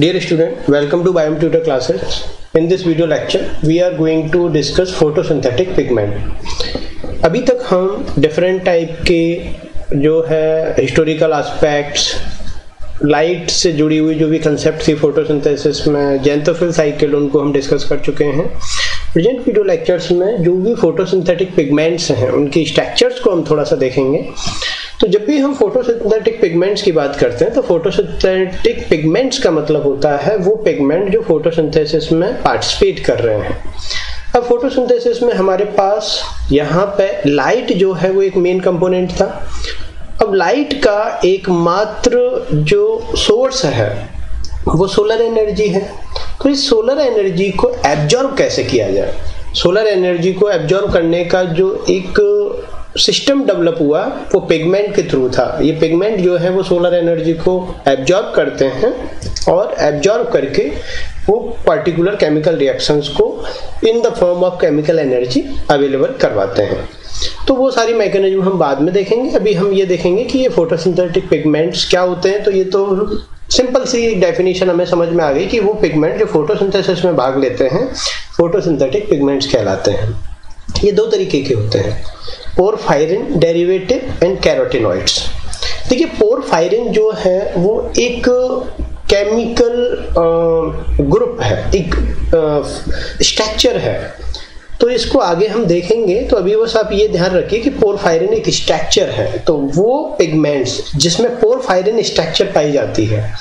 Dear student, welcome to Biome Tutor classes. In this video lecture, we are going to discuss photosynthetic pigment. अभी तक हम different type के जो है historical aspects, light से जुड़ी हुई जो भी कंसेप्ट थी फोटोसिंथेसिस में, जेंथोफिल साइकिल, उनको हम डिस्कस कर चुके हैं। प्रेजेंट वीडियो लेक्चर्स में जो भी फोटोसिंथेटिक पिगमेंट्स हैं उनकी स्ट्रक्चर्स को हम थोड़ा सा देखेंगे। तो जब भी हम फोटोसिंथेटिक पिगमेंट्स की बात करते हैं तो फोटोसिंथेटिक पिगमेंट्स का मतलब होता है वो पिगमेंट जो फोटोसिंथेसिस में पार्टिसिपेट कर रहे हैं। अब फोटोसिंथेसिस में हमारे पास यहाँ पे लाइट जो है वो एक मेन कंपोनेंट था। अब लाइट का एकमात्र जो सोर्स है वो सोलर एनर्जी है। तो इस सोलर एनर्जी को एब्जॉर्ब कैसे किया जाए? सोलर एनर्जी को एब्जॉर्ब करने का जो एक सिस्टम डेवलप हुआ वो पिगमेंट के थ्रू था। ये पिगमेंट जो है वो सोलर एनर्जी को एब्जॉर्ब करते हैं और एब्जॉर्ब करके वो पर्टिकुलर केमिकल रिएक्शंस को in the form of chemical energy available करवाते हैं। तो वो सारी मैकेनिज्म हम बाद में देखेंगे। अभी हम ये देखेंगे कि ये फोटोसिंथेटिक पिगमेंट्स क्या होते हैं। तो ये तो सिंपल सी डेफिनेशन हमें समझ में आ गई कि वो पिगमेंट जो फोटोसिंथेसिस में भाग लेते हैं फोटोसिंथेटिक पिगमेंट्स कहलाते हैं। ये दो तरीके के होते हैं, पोरफायरिन डेरिवेटिव एंड कैरोटिनॉइड्स। देखिए पोरफायरिन जो है वो एक केमिकल ग्रुप है, एक स्ट्रक्चर है। तो इसको आगे हम देखेंगे। तो अभी बस आप ये ध्यान रखिए कि पोरफायरिन एक स्ट्रक्चर है। तो वो पिगमेंट्स जिसमें पोरफायरिन स्ट्रक्चर पाई जाती है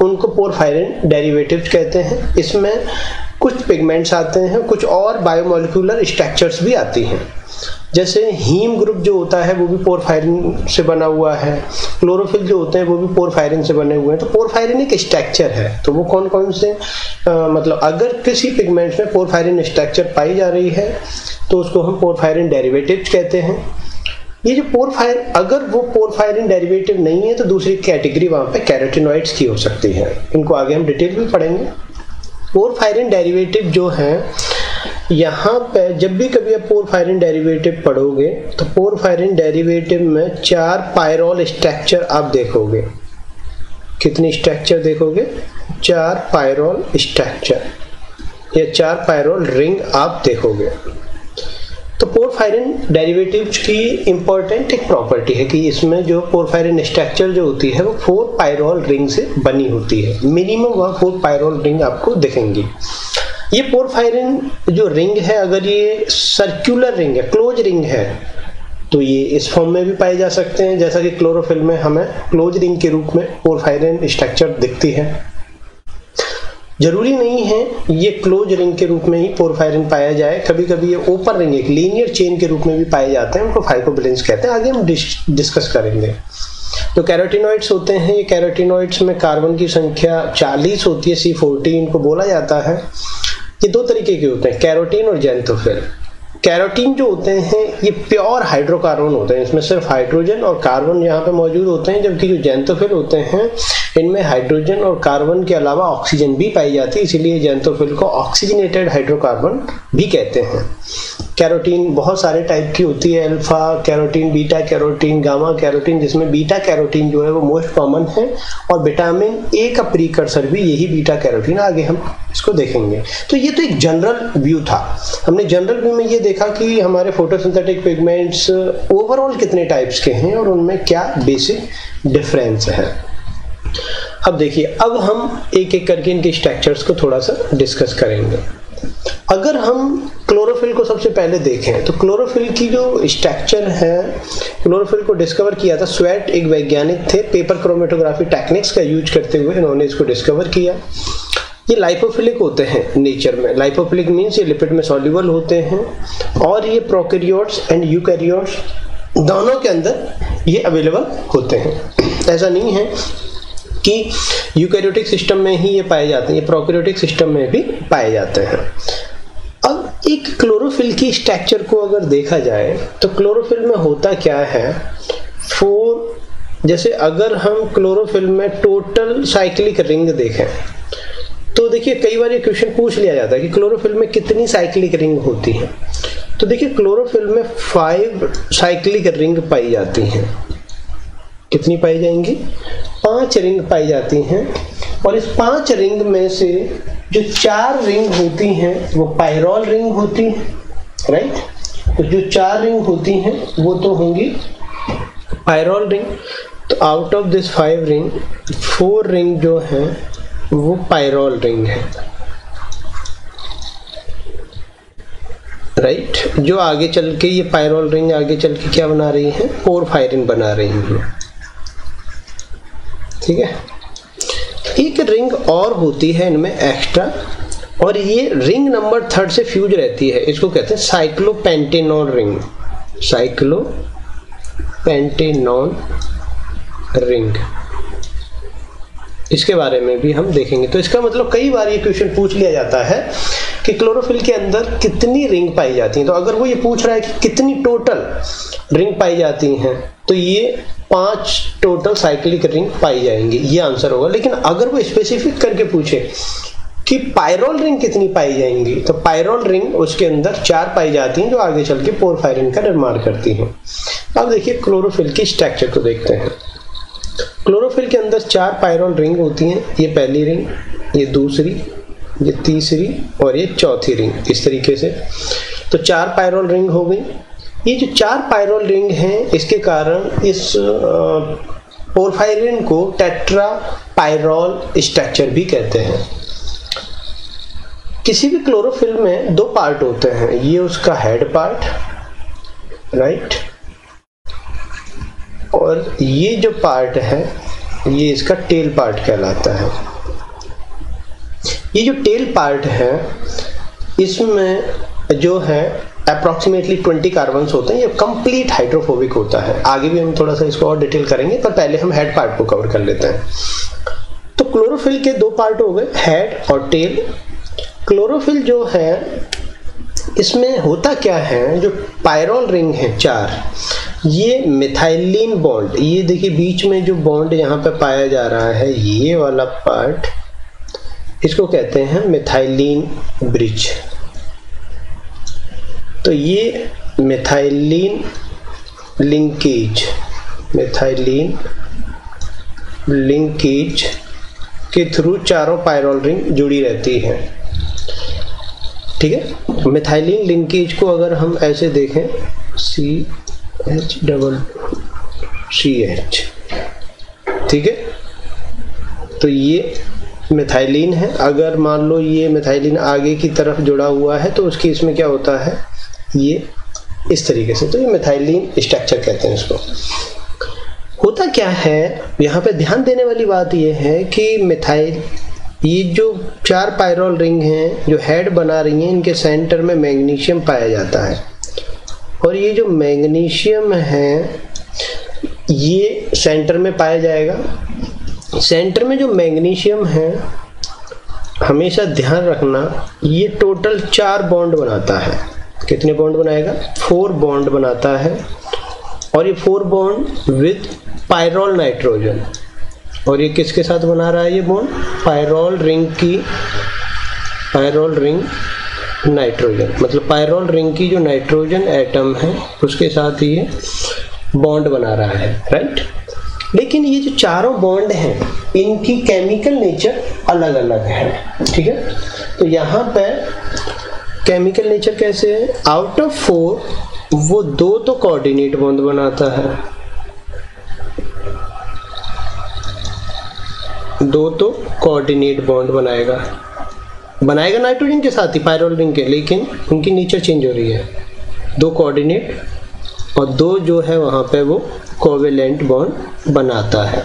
उनको पोरफायरिन डेरिवेटिव्स कहते हैं। इसमें कुछ पिगमेंट्स आते हैं, कुछ और बायोमोलिकुलर स्ट्रक्चर्स भी आती हैं। जैसे हीम ग्रुप जो होता है वो भी पोरफायरिन से बना हुआ है, क्लोरोफिल जो होते हैं वो भी पोरफायरिन से बने हुए हैं। तो पोरफायरिन एक स्ट्रक्चर है। तो वो कौन कौन से मतलब अगर किसी पिगमेंट में पोरफायरिन स्ट्रक्चर पाई जा रही है तो उसको हम पोरफायरिन डेरिवेटिव्स कहते हैं। ये जो पोरफायरिन, अगर वो पोरफायरिन डेरिवेटिव नहीं है तो दूसरी कैटेगरी वहां पे कैरोटिनॉइड्स की हो सकती है। इनको आगे हम डिटेल में पढ़ेंगे। पोरफायरिन डेरिवेटिव जो है, यहाँ पे जब भी कभी आप पोरफायरिन डेरिवेटिव पढ़ोगे तो पोरफायरिन डेरिवेटिव में 4 पायरोल स्ट्रक्चर आप देखोगे। कितनी स्ट्रक्चर देखोगे? 4 पायरोल स्ट्रक्चर या 4 पायरोल रिंग आप देखोगे। तो पोरफायरिन डेरिवेटिव्स की इंपॉर्टेंट एक प्रॉपर्टी है कि इसमें जो पोरफायरिन स्ट्रक्चर जो होती है वो 4 पायरोल रिंग से बनी होती है। मिनिमम वह 4 पायरोल रिंग आपको दिखेंगी। ये पोरफायरिन जो रिंग है, अगर ये सर्कुलर रिंग है, क्लोज रिंग है, तो ये इस फॉर्म में भी पाए जा सकते हैं। जैसा कि क्लोरोफिल में हमें क्लोज रिंग के रूप में पोरफायरिन स्ट्रक्चर दिखती है। जरूरी नहीं है ये क्लोज रिंग के रूप में ही पोरफायरिन पाया जाए। कभी कभी ये ओपन रिंग, एक लीनियर चेन के रूप में भी पाए जाते हैं, उनको फाइकोबिलेंस कहते हैं। आगे हम डिस्कस करेंगे। तो कैरोटिनॉइड्स होते हैं। ये कैरोटिनॉइड्स में कार्बन की संख्या 40 होती है, C14 इनको बोला जाता है। ये दो तरीके के होते हैं, कैरोटीन और जेंथोफिल। कैरोटीन जो होते हैं ये प्योर हाइड्रोकार्बन होते हैं, इसमें सिर्फ हाइड्रोजन और कार्बन यहाँ पे मौजूद होते हैं। जबकि जो जेंथोफिल होते हैं इनमें हाइड्रोजन और कार्बन के अलावा ऑक्सीजन भी पाई जाती है, इसीलिए जेंथोफिल को ऑक्सीजनेटेड हाइड्रोकार्बन भी कहते हैं। कैरोटीन बहुत सारे टाइप की होती है, alpha carotene, beta carotene, gamma carotene, जिसमें बीटा कैरोटीन जो है वो मोस्ट कॉमन है और विटामिन ए का प्रीकर्सर भी यही बीटा कैरोटीन। आगे हम इसको देखेंगे। तो ये तो एक जनरल व्यू था। हमने जनरल व्यू में ये देखा कि हमारे फोटोसिंथेटिक पिगमेंट्स ओवरऑल कितने टाइप्स के हैं और उनमें क्या बेसिक डिफरेंस है। अब देखिए, अब हम एक एक करके इनके स्ट्रक्चर्स को थोड़ा सा डिस्कस करेंगे। अगर हम क्लोरोफिल को सबसे पहले देखें तो क्लोरोफिल की जो स्ट्रक्चर है, क्लोरोफिल को डिस्कवर किया था स्वेट, एक वैज्ञानिक थे। पेपर क्रोमेटोग्राफी टेक्निक्स का यूज करते हुए इन्होंने इसको डिस्कवर किया। ये लाइपोफिलिक होते हैं नेचर में। लाइपोफिलिक मीन्स ये लिपिड में सॉल्युबल होते हैं और ये प्रोकैरियोट्स एंड यूकैरियोट्स दोनों के अंदर ये अवेलेबल होते हैं। ऐसा नहीं है कि यूकैरियोटिक सिस्टम में ही ये पाए जाते हैं, ये प्रोकैरियोटिक सिस्टम में भी पाए जाते हैं। अब एक क्लोरोफिल की स्ट्रक्चर को अगर देखा जाए तो क्लोरोफिल में होता क्या है, जैसे अगर हम क्लोरोफिल में टोटल साइक्लिक रिंग देखें तो देखिए कई बार ये क्वेश्चन पूछ लिया जाता है कि क्लोरोफिल में कितनी साइक्लिक रिंग होती है। तो देखिए क्लोरोफिल में 5 साइक्लिक रिंग पाई जाती हैं। कितनी पाई जाएंगी? 5 रिंग पाई जाती हैं। और इस 5 रिंग में से जो 4 रिंग होती हैं वो पायरोल रिंग होती हैं, राइट। तो जो 4 रिंग होती हैं वो तो होंगी पायरोल रिंग। तो out of this 5 ring 4 ring जो हैं वो पायरोल रिंग है, राइट। जो आगे चल के ये पायरोल रिंग आगे चल के क्या बना रही है, पोरफायरिन बना रही है, ठीक है। एक रिंग और होती है इनमें एक्स्ट्रा, और ये रिंग नंबर 3 से फ्यूज रहती है, इसको कहते हैं साइक्लोपेंटेनॉल रिंग, साइक्लोपेंटेनॉल रिंग। इसके बारे में भी हम देखेंगे। तो इसका मतलब कई बार ये क्वेश्चन पूछ लिया जाता है कि क्लोरोफिल के अंदर कितनी रिंग पाई जाती हैं। तो अगर वो ये पूछ रहा है कि कितनी टोटल रिंग पाई जाती हैं, तो ये 5 टोटल साइक्लिक रिंग पाई जाएंगी, ये आंसर होगा। लेकिन अगर वो स्पेसिफिक करके पूछे कि पायरोल रिंग कितनी पाई जाएंगी, तो पायरोल रिंग उसके अंदर 4 पाई जाती हैं जो आगे चल के पोरफायरिन का निर्माण करती हैं। अब देखिए क्लोरोफिल की स्ट्रक्चर को देखते हैं। क्लोरोफिल के अंदर 4 पायरोल रिंग होती हैं, ये पहली रिंग, ये दूसरी, ये तीसरी और ये चौथी रिंग, इस तरीके से। तो 4 पायरोल रिंग हो गई। ये जो 4 पायरोल रिंग हैं, इसके कारण इस पोरफायरिन को टेट्रा पायरोल स्ट्रक्चर भी कहते हैं। किसी भी क्लोरोफिल में 2 पार्ट होते हैं, ये उसका हेड पार्ट, राइट, और ये जो पार्ट है ये इसका टेल पार्ट कहलाता है। ये जो टेल पार्ट है इसमें जो है अप्रॉक्सीमेटली 20 कार्बन्स होते हैं। ये कंप्लीट हाइड्रोफोबिक होता है। आगे भी हम थोड़ा सा इसको और डिटेल करेंगे, पर पहले हम हेड पार्ट को कवर कर लेते हैं। तो क्लोरोफिल के 2 पार्ट हो गए, हेड और टेल। क्लोरोफिल जो है इसमें होता क्या है, जो पायरोल रिंग है 4, ये मिथाइलिन बॉन्ड, ये देखिए बीच में जो बॉन्ड यहाँ पे पाया जा रहा है, ये वाला पार्ट, इसको कहते हैं मिथाइलिन ब्रिज। तो ये मिथाइलिन लिंकेज, मिथाइलिन लिंकेज के थ्रू चारों पायरोल रिंग जुड़ी रहती है, ठीक है। मिथाइलिन लिंकेज को अगर हम ऐसे देखें, CH, ठीक है। तो ये मिथाइलिन है। अगर मान लो ये मिथाइलिन आगे की तरफ जुड़ा हुआ है तो उसकी इसमें क्या होता है, ये इस तरीके से। तो ये मिथाइलिन स्ट्रक्चर कहते हैं इसको। होता क्या है, यहाँ पे ध्यान देने वाली बात ये है कि मिथाइल, ये जो 4 पायरोल रिंग हैं जो हेड बना रही हैं, इनके सेंटर में मैग्नीशियम पाया जाता है। और ये जो मैग्नीशियम है ये सेंटर में पाया जाएगा। सेंटर में जो मैग्नीशियम है, हमेशा ध्यान रखना, ये टोटल 4 बॉन्ड बनाता है। कितने बॉन्ड बनाएगा, 4 बॉन्ड बनाता है। और ये 4 बॉन्ड विद पायरोल नाइट्रोजन। और ये किसके साथ बना रहा है ये बॉन्ड, पायरोल रिंग की, पायरोल रिंग नाइट्रोजन, मतलब पायरोल रिंग की जो नाइट्रोजन एटम है उसके साथ ये बॉन्ड बना रहा है, राइट। लेकिन ये जो चारों बॉन्ड हैं इनकी केमिकल नेचर अलग अलग है, ठीक है। तो यहाँ पे केमिकल नेचर कैसे है, आउट ऑफ 4 वो 2 तो कोऑर्डिनेट बॉन्ड बनाता है, 2 तो कोऑर्डिनेट बॉन्ड बनाएगा नाइट्रोजन के साथ ही पायरोल रिंग के, लेकिन उनकी नेचर चेंज हो रही है। 2 कोऑर्डिनेट और 2 जो है वहाँ पे वो कोवेलेंट बॉन्ड बनाता है।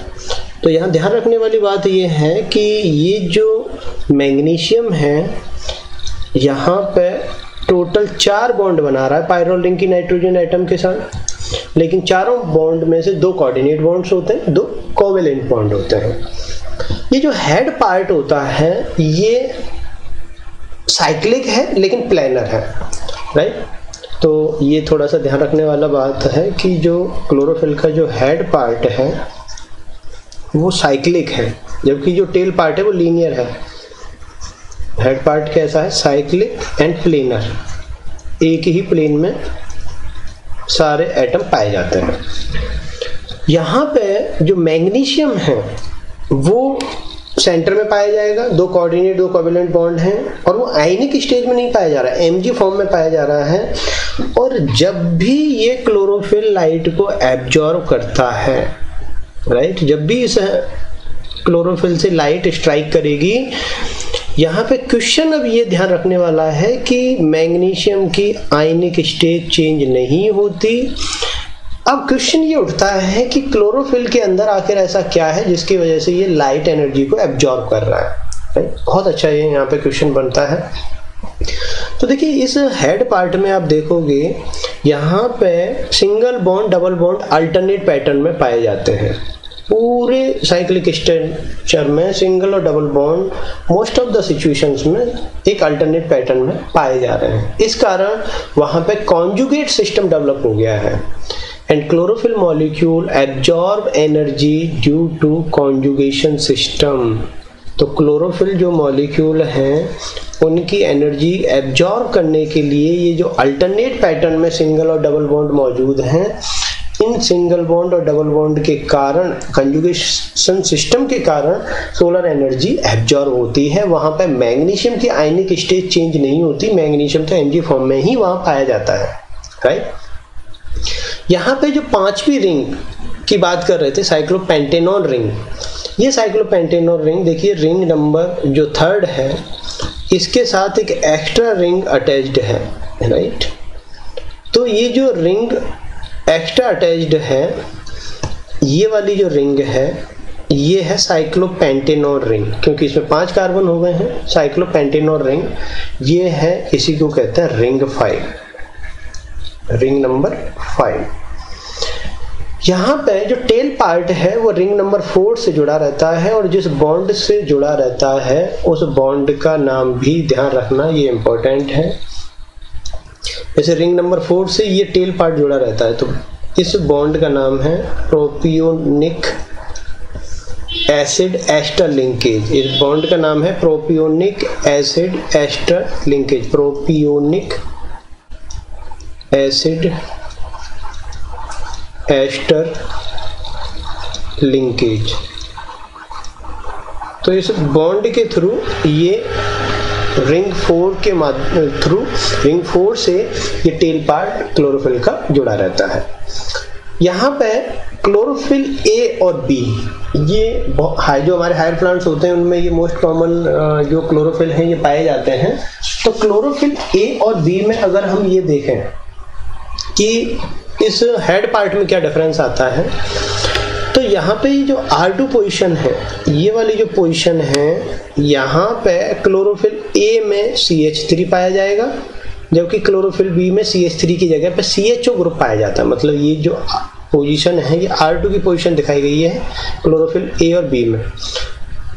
तो यहाँ ध्यान रखने वाली बात ये है कि ये जो मैग्नीशियम है यहाँ पे टोटल 4 बॉन्ड बना रहा है पायरोल रिंग की नाइट्रोजन एटम के साथ, लेकिन चारों बॉन्ड में से 2 कोऑर्डिनेट बॉन्ड्स होते हैं, 2 कोवेलेंट बॉन्ड होते हैं। ये जो हेड पार्ट होता है ये साइक्लिक है लेकिन प्लेनर है, राइट। तो ये थोड़ा सा ध्यान रखने वाला बात है कि जो क्लोरोफिल का जो हेड पार्ट है वो साइक्लिक है, जबकि जो टेल पार्ट है वो लीनियर है। हेड पार्ट कैसा है, साइक्लिक एंड प्लेनर, एक ही प्लेन में सारे एटम पाए जाते हैं। यहाँ पे जो मैग्नीशियम है वो सेंटर में पाया जाएगा, दो कोऑर्डिनेट दो कोवेलेंट बॉन्ड हैं और वो आयनिक स्टेज में नहीं पाया जा रहा है, Mg फॉर्म में पाया जा रहा है। और जब भी ये क्लोरोफिल लाइट को एब्जॉर्ब करता है, राइट, जब भी इस क्लोरोफिल से लाइट स्ट्राइक करेगी, यहाँ पे क्वेश्चन अब ये ध्यान रखने वाला है कि मैग्नीशियम की आयनिक स्टेज चेंज नहीं होती। अब क्वेश्चन ये उठता है कि क्लोरोफिल के अंदर आखिर ऐसा क्या है जिसकी वजह से ये लाइट एनर्जी को एब्जॉर्ब कर रहा है। बहुत अच्छा ये यहाँ पे क्वेश्चन बनता है। तो देखिए इस हेड पार्ट में आप देखोगे यहाँ पे single bond double bond alternate pattern में पाए जाते हैं। पूरे साइक्लिक स्ट्रक्चर में सिंगल और double bond most of the situations में एक अल्टरनेट पैटर्न में पाए जा रहे हैं। इस कारण वहाँ पे कॉन्जुगेट सिस्टम डेवलप हो गया है and chlorophyll molecule absorb energy due to conjugation system। तो क्लोरोफिल जो मॉलिक्यूल हैं उनकी एनर्जी एब्जॉर्ब करने के लिए ये जो अल्टरनेट पैटर्न में सिंगल और डबल बॉन्ड मौजूद हैं, इन सिंगल बॉन्ड और डबल बॉन्ड के कारण कंजुगेशन सिस्टम के कारण सोलर एनर्जी एब्जॉर्ब होती है। वहां पे मैग्नीशियम की आयनिक स्टेज चेंज नहीं होती, मैग्नीशियम तो Mg फॉर्म में ही वहां पाया जाता है, राइट। यहाँ पे जो पांचवी रिंग की बात कर रहे थे, साइक्लोपेंटेनॉन रिंग, ये साइक्लोपेंटेनॉन रिंग देखिए रिंग नंबर जो 3 है इसके साथ एक एक्स्ट्रा रिंग अटैच्ड है, राइट। तो ये जो रिंग एक्स्ट्रा अटैच्ड है, ये वाली जो रिंग है ये है साइक्लोपेंटेनॉन रिंग, क्योंकि इसमें 5 कार्बन हो गए हैं। साइक्लोपेंटेनॉन रिंग ये है, इसी को कहते हैं रिंग 5, रिंग नंबर 5। यहाँ पे जो टेल पार्ट है वो रिंग नंबर 4 से जुड़ा रहता है और जिस बॉन्ड से जुड़ा रहता है उस बॉन्ड का नाम भी ध्यान रखना, ये इंपॉर्टेंट है। जैसे रिंग नंबर 4 से ये टेल पार्ट जुड़ा रहता है तो इस बॉन्ड का नाम है प्रोपियोनिक एसिड एस्टर लिंकेज। इस बॉन्ड का नाम है propionic acid ester linkage, propionic acid ester linkage. तो इस बॉन्ड के थ्रू ये रिंग 4 के थ्रू रिंग 4 से ये टेल पार्ट क्लोरोफिल का जुड़ा रहता है। यहाँ पे क्लोरोफिल ए और बी, ये जो हमारे हायर प्लांट्स होते हैं उनमें ये मोस्ट कॉमन जो क्लोरोफिल हैं ये पाए जाते हैं। तो क्लोरोफिल ए और बी में अगर हम ये देखें कि इस हेड पार्ट में क्या डिफरेंस आता है, तो यहाँ पे ये जो R2 पोजीशन है, ये वाली जो पोजीशन है, यहाँ पे क्लोरोफिल A में CH3 पाया जाएगा, जबकि क्लोरोफिल B में CH3 की जगह पे CHO ग्रुप पाया जाता है। मतलब ये जो पोजीशन है ये R2 की पोजीशन दिखाई गई है क्लोरोफिल A और B में,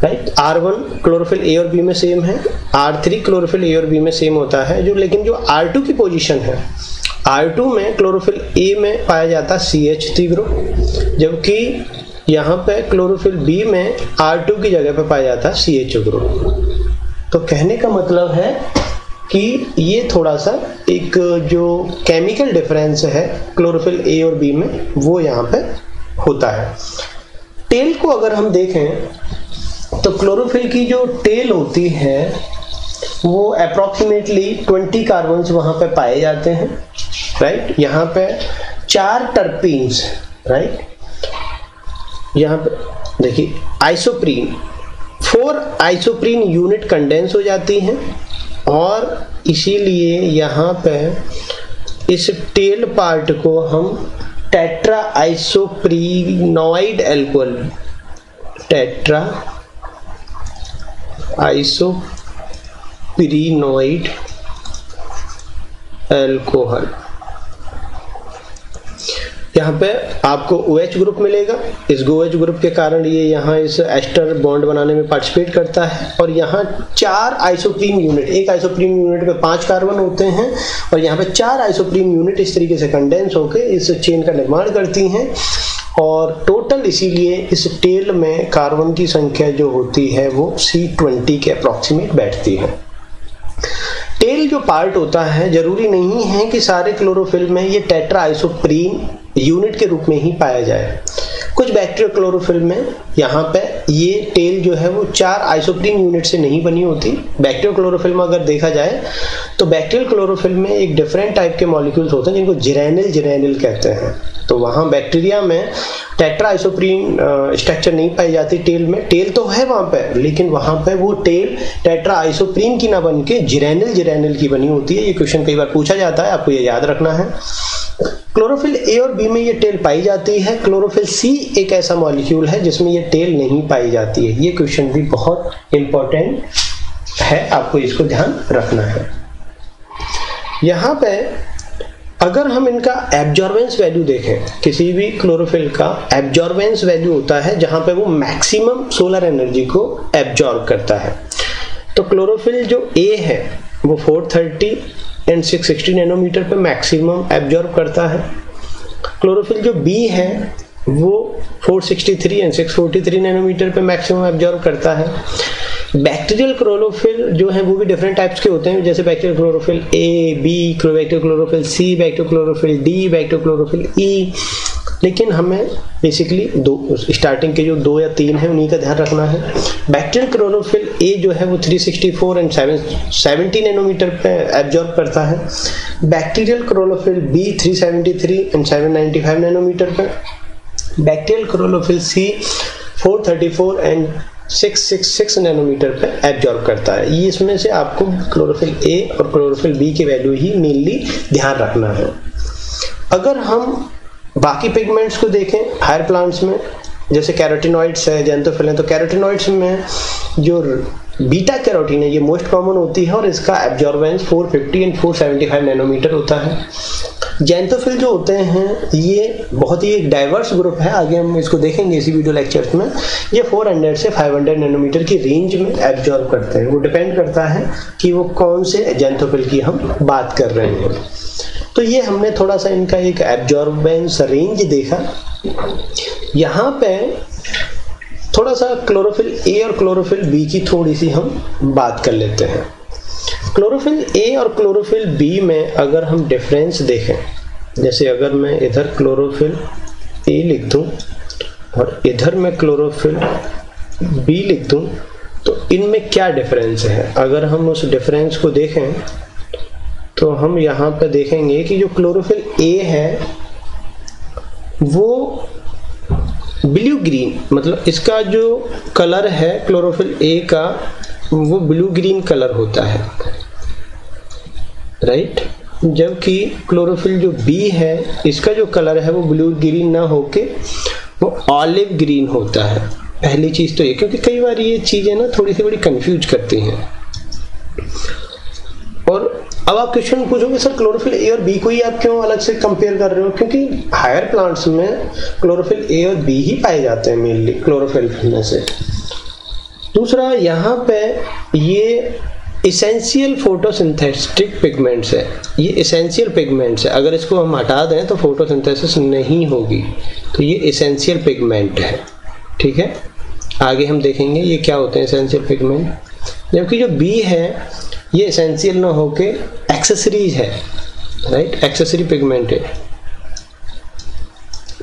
राइट। R1 क्लोरोफिल A और B में सेम है, R3 क्लोरोफिल A और B में सेम होता है, जो लेकिन जो R2 की पोजीशन है, R2 में क्लोरोफिल A में पाया जाता है CH3 ग्रुप, जबकि यहाँ पे क्लोरोफिल B में R2 की जगह पे पाया जाता है CHO ग्रुप। तो कहने का मतलब है कि ये थोड़ा सा एक जो केमिकल डिफरेंस है क्लोरोफिल A और B में वो यहाँ पे होता है। टेल को अगर हम देखें तो क्लोरोफिल की जो टेल होती है वो अप्रोक्सीमेटली 20 कार्बन्स वहाँ पे पाए जाते हैं, राइट। यहाँ पे 4 टर्पीन्स, राइट। यहाँ पे देखिए आइसोप्रीन, 4 आइसोप्रीन यूनिट कंडेंस हो जाती हैं और इसीलिए यहाँ पे इस टेल पार्ट को हम टेट्रा आइसोप्रीनोइड एल्कोहल, टेट्रा आइसोप्रीनोइड एल्कोहल, यहाँ पे आपको OH ग्रुप मिलेगा। इस OH ग्रुप के कारण ये यहाँ इस एस्टर बॉन्ड बनाने में पार्टिसिपेट करता है और यहाँ 4 आइसोप्रीन यूनिट, एक आइसोप्रीन यूनिट में 5 कार्बन होते हैं और यहाँ पे 4 आइसोप्रीन यूनिट इस तरीके से कंडेंस होकर इस चेन का निर्माण करती हैं और टोटल इसीलिए इस टेल में कार्बन की संख्या जो होती है वो C20 के अप्रोक्सीमेट बैठती है। टेल जो पार्ट होता है जरूरी नहीं है कि सारे क्लोरोफिल में ये टेट्रा आइसोप्रीन यूनिट के रूप में ही पाया जाए। कुछ बैक्टीरिया क्लोरोफिल में यहाँ पे ये टेल जो है वो 4 आइसोप्रीन यूनिट से नहीं बनी होती। बैक्टीरियल क्लोरोफिल में अगर देखा जाए तो बैक्टीरियल क्लोरोफिल में एक डिफरेंट टाइप के मॉलिक्यूल्स होते हैं जिनको जिरेनिल कहते हैं। तो वहाँ बैक्टीरिया में टेट्रा आइसोप्रीन स्ट्रक्चर नहीं पाई जाती टेल में। टेल तो है वहाँ पे, लेकिन वहाँ पे वो टेल टेट्रा आइसोप्रीन की ना बन के जिरेनिल की बनी होती है। ये क्वेश्चन कई बार पूछा जाता है, आपको ये याद रखना है। क्लोरोफिल ए और बी में ये टेल पाई जाती है। क्लोरोफिल सी एक ऐसा मॉलिक्यूल है जिसमें ये टेल नहीं पाई जाती है। ये क्वेश्चन भी बहुत इंपॉर्टेंट है, आपको इसको ध्यान रखना है। यहाँ पे अगर हम इनका एब्जॉर्बेंस वैल्यू देखें, किसी भी क्लोरोफिल का एब्जॉर्बेंस वैल्यू होता है जहां पे वो मैक्सिमम सोलर एनर्जी को एब्जॉर्ब करता है। तो क्लोरोफिल जो ए है वो 430 एंड 660 नैनोमीटर पे मैक्सिमम एब्जॉर्ब करता है। क्लोरोफिल जो बी है वो 463 एंड 643 नैनोमीटर पे मैक्सिमम एब्जॉर्ब करता है। बैक्टीरियल क्लोरोफिल जो है वो भी डिफरेंट टाइप्स के होते हैं, जैसे bacterial chlorophyll A, B, bacterial chlorophyll C, bacterial chlorophyll D, bacterial chlorophyll E. लेकिन हमें बेसिकली दो स्टार्टिंग के जो 2 या 3 है उन्हीं का ध्यान रखना है। बैक्टीरियल क्लोरोफिल ए जो है वो 364 एंड 770 नैनोमीटर पे एब्जॉर्ब करता है। Bacterial chlorophyll B 373 and 795 nanometre पे। Bacterial chlorophyll C 434 and 666 nanometre पे एब्जॉर्ब करता है। ये इसमें से आपको क्लोरोफिल ए और क्लोरोफिल बी की वैल्यू ही मेनली ध्यान रखना है। अगर हम बाकी पिगमेंट्स को देखें हायर प्लांट्स में, जैसे कैरोटिनॉइड्स है, ज़ैंथोफिल है, तो कैरोटिनॉइड्स में जो बीटा कैरोटीन है ये मोस्ट कॉमन होती है और इसका एब्जॉर्बेंस 450 एंड 475 नैनोमीटर होता है। ज़ैंथोफिल जो होते हैं ये बहुत ही एक डाइवर्स ग्रुप है, आगे हम इसको देखेंगे इसी वीडियो लेक्चर्स में। ये 400 से 500 नैनोमीटर की रेंज में एब्जॉर्ब करते हैं। वो डिपेंड करता है कि वो कौन से ज़ैंथोफिल की हम बात कर रहे हैं। तो ये हमने थोड़ा सा इनका एक एब्जॉर्बेंस रेंज देखा। यहाँ पे थोड़ा सा क्लोरोफिल ए और क्लोरोफिल बी की थोड़ी सी हम बात कर लेते हैं। क्लोरोफिल ए और क्लोरोफिल बी में अगर हम डिफरेंस देखें, जैसे अगर मैं इधर क्लोरोफिल ए लिख दूं और इधर मैं क्लोरोफिल बी लिख दूं, तो इनमें क्या डिफरेंस है। अगर हम उस डिफरेंस को देखें तो हम यहाँ पे देखेंगे कि जो क्लोरोफिल ए है वो ब्लू ग्रीन, मतलब इसका जो कलर है क्लोरोफिल ए का वो ब्लू ग्रीन कलर होता है, राइट। जबकि क्लोरोफिल जो बी है इसका जो कलर है वो ब्लू ग्रीन ना होके वो ऑलिव ग्रीन होता है। पहली चीज तो ये, क्योंकि कई बार ये चीजें ना थोड़ी सी बड़ी कंफ्यूज करती हैं। और अब आप क्वेश्चन पूछोगे सर क्लोरोफिल ए और बी को ही आप क्यों अलग से कंपेयर कर रहे हो, क्योंकि हायर प्लांट्स में क्लोरोफिल ए और बी ही पाए जाते हैं मेनली क्लोरोफिल में से। दूसरा, यहाँ पे ये इसेंशियल फोटोसिंथेटिक पिगमेंट्स है, ये इसेंशियल पिगमेंट्स है। अगर इसको हम हटा दें तो फोटोसिंथेसिस नहीं होगी, तो ये इसेंशियल पिगमेंट है, ठीक है। आगे हम देखेंगे ये क्या होते हैं इसेंशियल पिगमेंट। जबकि जो बी है ये एसेंशियल ना होके एक्सेसरीज है, राइट, एक्सेसरी पिगमेंट है,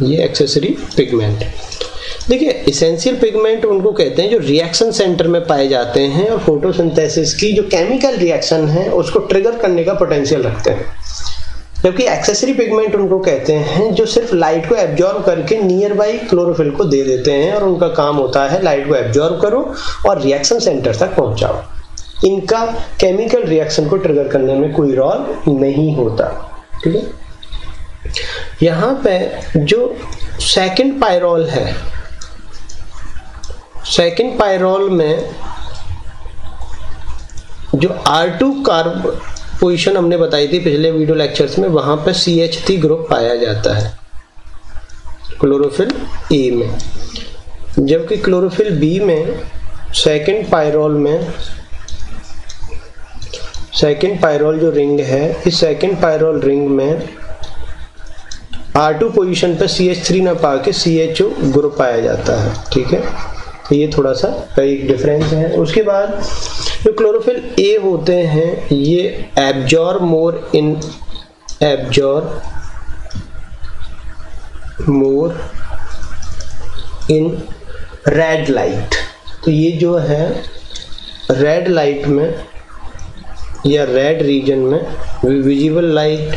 ये एक्सेसरी पिगमेंट। देखिए एसेंशियल पिगमेंट उनको कहते हैं जो रिएक्शन सेंटर में पाए जाते हैं और फोटोसिंथेसिस की जो केमिकल रिएक्शन है उसको ट्रिगर करने का पोटेंशियल रखते हैं। जबकि एक्सेसरी पिगमेंट उनको कहते हैं जो सिर्फ लाइट को एब्जॉर्ब करके नियर बाई क्लोरोफिल को दे देते हैं और उनका काम होता है लाइट को एब्जॉर्ब करो और रिएक्शन सेंटर तक पहुंचाओ। इनका केमिकल रिएक्शन को ट्रिगर करने में कोई रोल नहीं होता, ठीक है। यहाँ पे जो सेकंड पायरोल है, सेकंड पायरोल में जो R2 कार्ब पोजीशन हमने बताई थी पिछले वीडियो लेक्चर्स में, वहां पे CH3 ग्रुप पाया जाता है क्लोरोफिल ए में। जबकि क्लोरोफिल बी में सेकंड पायरोल में, सेकंड पायरोल जो रिंग है, इस सेकंड पायरोल रिंग में R2 पोजीशन पे CH3 ना पाके CHO ग्रुप पाया जाता है, ठीक है। तो ये थोड़ा सा एक डिफरेंस है। उसके बाद जो क्लोरोफिल ए होते हैं ये absorb more in red light. तो ये जो है रेड लाइट में या रेड रीजन में, विजिबल लाइट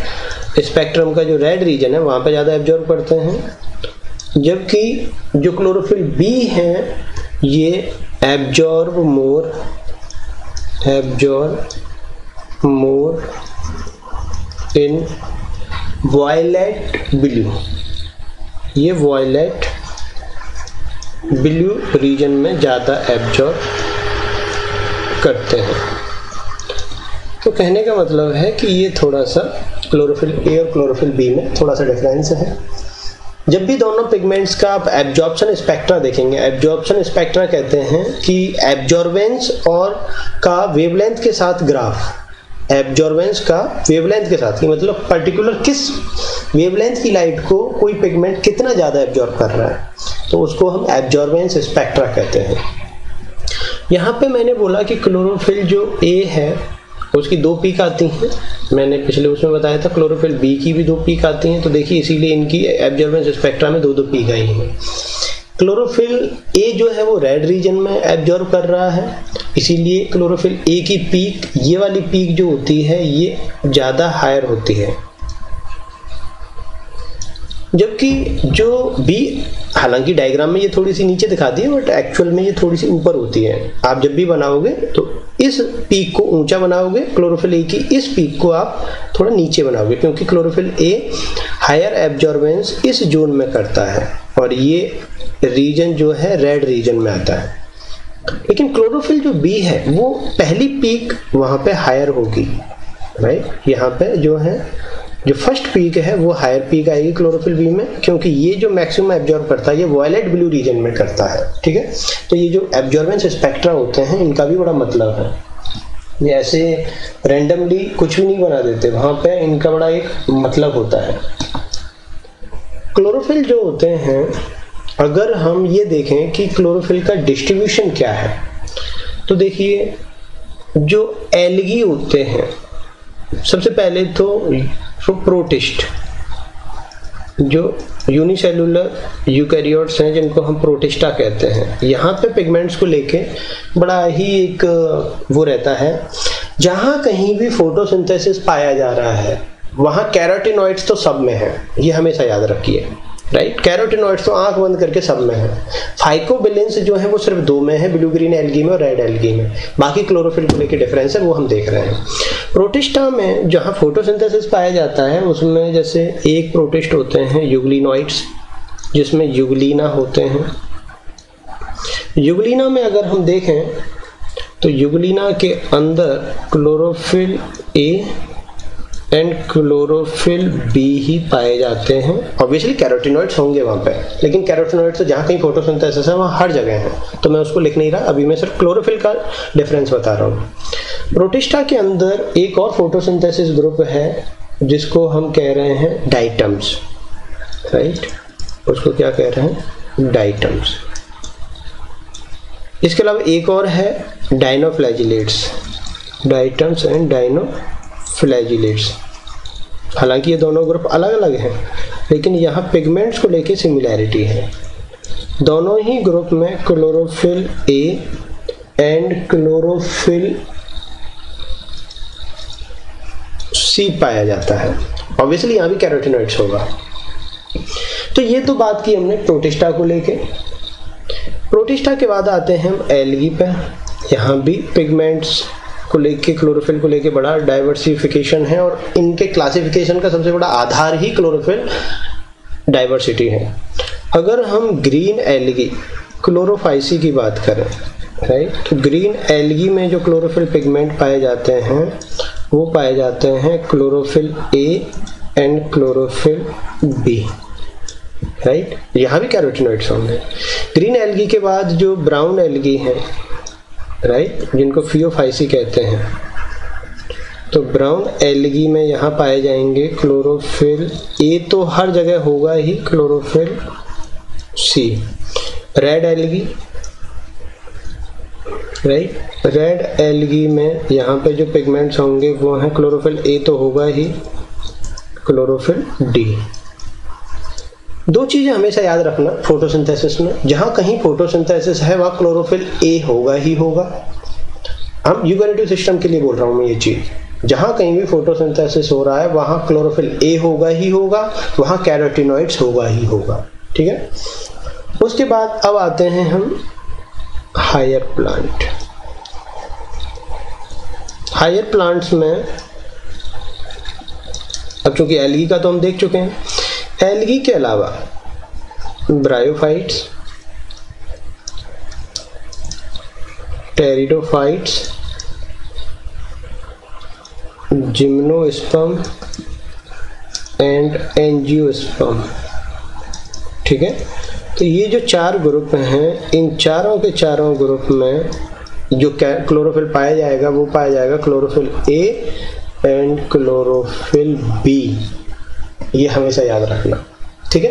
स्पेक्ट्रम का जो रेड रीजन है वहाँ पे ज़्यादा एब्जॉर्ब करते हैं, जबकि जो क्लोरोफिल बी है ये एब्जॉर्ब मोर इन वायलेट ब्लू, ये वायलेट ब्लू रीजन में ज़्यादा एब्जॉर्ब करते हैं। तो कहने का मतलब है कि ये थोड़ा सा क्लोरोफिल ए और क्लोरोफिल बी में थोड़ा सा डिफरेंस है। जब भी दोनों पिगमेंट्स का आप एब्जॉर्प्शन स्पेक्ट्रा देखेंगे, एब्जॉर्प्शन स्पेक्ट्रा कहते हैं कि एब्जॉर्बेंस और का वेवलेंथ के साथ ग्राफ, एब्जॉर्बेंस का वेवलेंथ के साथ, मतलब पर्टिकुलर किस वेवलेंथ की लाइट को कोई पिगमेंट कितना ज़्यादा एब्जॉर्ब कर रहा है, तो उसको हम एब्जॉर्बेंस स्पेक्ट्रा कहते हैं। यहाँ पे मैंने बोला कि क्लोरोफिल जो ए है उसकी 2 पीक आती हैं, मैंने पिछले उसमें बताया था क्लोरोफिल बी की भी 2 पीक आती हैं। तो देखिए इसीलिए इनकी एब्जॉर्बेंस स्पेक्ट्रा में 2 पीक आई हैं। क्लोरोफिल ए जो है वो रेड रीजन में एब्जॉर्ब कर रहा है, इसीलिए क्लोरोफिल ए की पीक, ये वाली पीक जो होती है ये ज़्यादा हायर होती है, जबकि जो बी, हालांकि डायग्राम में ये थोड़ी सी नीचे दिखाती है बट एक्चुअल में ये थोड़ी सी ऊपर होती है। आप जब भी बनाओगे तो इस पीक को ऊंचा बनाओगे, क्लोरोफिल ए की इस पीक को आप थोड़ा नीचे बनाओगे, क्योंकि क्लोरोफिल ए हायर एब्जॉर्बेंस इस जोन में करता है और ये रीजन जो है रेड रीजन में आता है। लेकिन क्लोरोफिल जो बी है वो पहली पीक वहाँ पे हायर होगी, राइट। यहाँ पे जो है जो फर्स्ट पीक है वो हायर पीक आएगी क्लोरोफिल बी में, क्योंकि ये जो मैक्सिमम एब्जॉर्ब करता है ये वायलेट ब्लू रीजन में करता है, ठीक है। तो ये जो एब्जॉर्बेंस स्पेक्ट्रा होते हैं इनका भी बड़ा मतलब है, ये ऐसे रैंडमली कुछ भी नहीं बना देते, वहाँ पे इनका बड़ा एक मतलब होता है। क्लोरोफिल जो होते हैं, अगर हम ये देखें कि क्लोरोफिल का डिस्ट्रीब्यूशन क्या है, तो देखिए जो एल्गी होते हैं, सबसे पहले तो प्रोटिस्ट, जो यूनिसेलुलर यूकैरियोट्स हैं जिनको हम प्रोटिस्टा कहते हैं, यहाँ पे पिगमेंट्स को लेके बड़ा ही एक वो रहता है, जहाँ कहीं भी फोटोसिंथेसिस पाया जा रहा है वहाँ कैरोटिनॉइड्स तो सब में है, ये हमेशा याद रखिए, राइट। कैरोटिनॉइड्स तो आंख बंद करके सब में है। फाइकोबिलेंस जो है वो सिर्फ 2 में है, ब्लू ग्रीन एल्गी में और रेड एल्गी में, बाकी क्लोरोफिल को लेके डिफरेंस है वो हम देख रहे हैं। प्रोटिस्टा में जहाँ फोटोसिंथेसिस पाया जाता है उसमें जैसे एक प्रोटिस्ट होते हैं यूग्लिनॉइड्स, जिसमें यूग्लिना होते हैं। यूग्लिना में अगर हम देखें तो यूग्लिना के अंदर chlorophyll A and chlorophyll B ही पाए जाते हैं। ऑब्वियसली कैरोटिनॉइड्स होंगे वहाँ पे, लेकिन कैरोटिनॉइड्स तो जहाँ कहीं फोटोसिंथेसिस है वहाँ हर जगह है, तो मैं उसको लिख नहीं रहा, अभी मैं सिर्फ क्लोरोफिल का डिफरेंस बता रहा हूँ। प्रोटिस्टा के अंदर एक और फोटोसिंथेसिस ग्रुप है जिसको हम कह रहे हैं डाइटम्स, राइट। उसको क्या कह रहे हैं, डाइटम्स। इसके अलावा एक और है डाइनोफ्लैजिलेट्स, डाइटम्स एंड डाइनोफ्लैजिलेट्स। हालांकि ये दोनों ग्रुप अलग अलग हैं, लेकिन यहाँ पिगमेंट्स को लेके सिमिलैरिटी है। दोनों ही ग्रुप में chlorophyll A and chlorophyll C पाया जाता है। ऑब्वियसली यहाँ भी कैरोटिनॉइड्स होगा। तो ये तो बात की हमने प्रोटिस्टा को लेके। प्रोटिस्टा के बाद आते हैं हम एल्गी पे। यहाँ भी पिगमेंट्स को लेके, क्लोरोफिल को लेके बड़ा डाइवर्सिफिकेशन है और इनके क्लासिफिकेशन का सबसे बड़ा आधार ही क्लोरोफिल डाइवर्सिटी है। अगर हम ग्रीन एल्गी क्लोरोफाइसी की बात करें, राइट, तो ग्रीन एल्गी में जो क्लोरोफिल पिगमेंट पाए जाते हैं वो पाए जाते हैं chlorophyll A and chlorophyll B, right. यहाँ भी कैरोटिनॉइड्स होंगे। ग्रीन एल्गी के बाद जो ब्राउन एल्गी हैं, राइट, जिनको फियोफाइसी कहते हैं, तो ब्राउन एल्गी में यहाँ पाए जाएंगे क्लोरोफिल ए तो हर जगह होगा ही, chlorophyll C. Red algae, right, red algae में यहाँ पे जो पिगमेंट्स होंगे वो हैं क्लोरोफिल ए तो होगा ही, क्लोरोफिल डी। दो चीजें हमेशा याद रखना फोटोसिंथेसिस में, जहां कहीं फोटोसिंथेसिस है वहां क्लोरोफिल ए होगा ही होगा। हम यूकैरियोटिक सिस्टम के लिए बोल रहा हूं मैं ये चीज, जहां कहीं भी फोटोसिंथेसिस हो रहा है वहां क्लोरोफिल ए होगा ही होगा, वहां कैरोटीनॉइड्स होगा ही होगा। ठीक है, उसके बाद अब आते हैं हम हायर प्लांट। हायर प्लांट्स में अब चूंकि एल्गी का तो हम देख चुके हैं, एल्गी के अलावा bryophytes, pteridophytes, gymnosperm and angiosperm. ठीक है, तो ये जो चार ग्रुप हैं, इन चारों के चारों ग्रुप में जो क्लोरोफिल पाया जाएगा वो पाया जाएगा chlorophyll A and chlorophyll B, ये हमेशा याद रखना। ठीक है,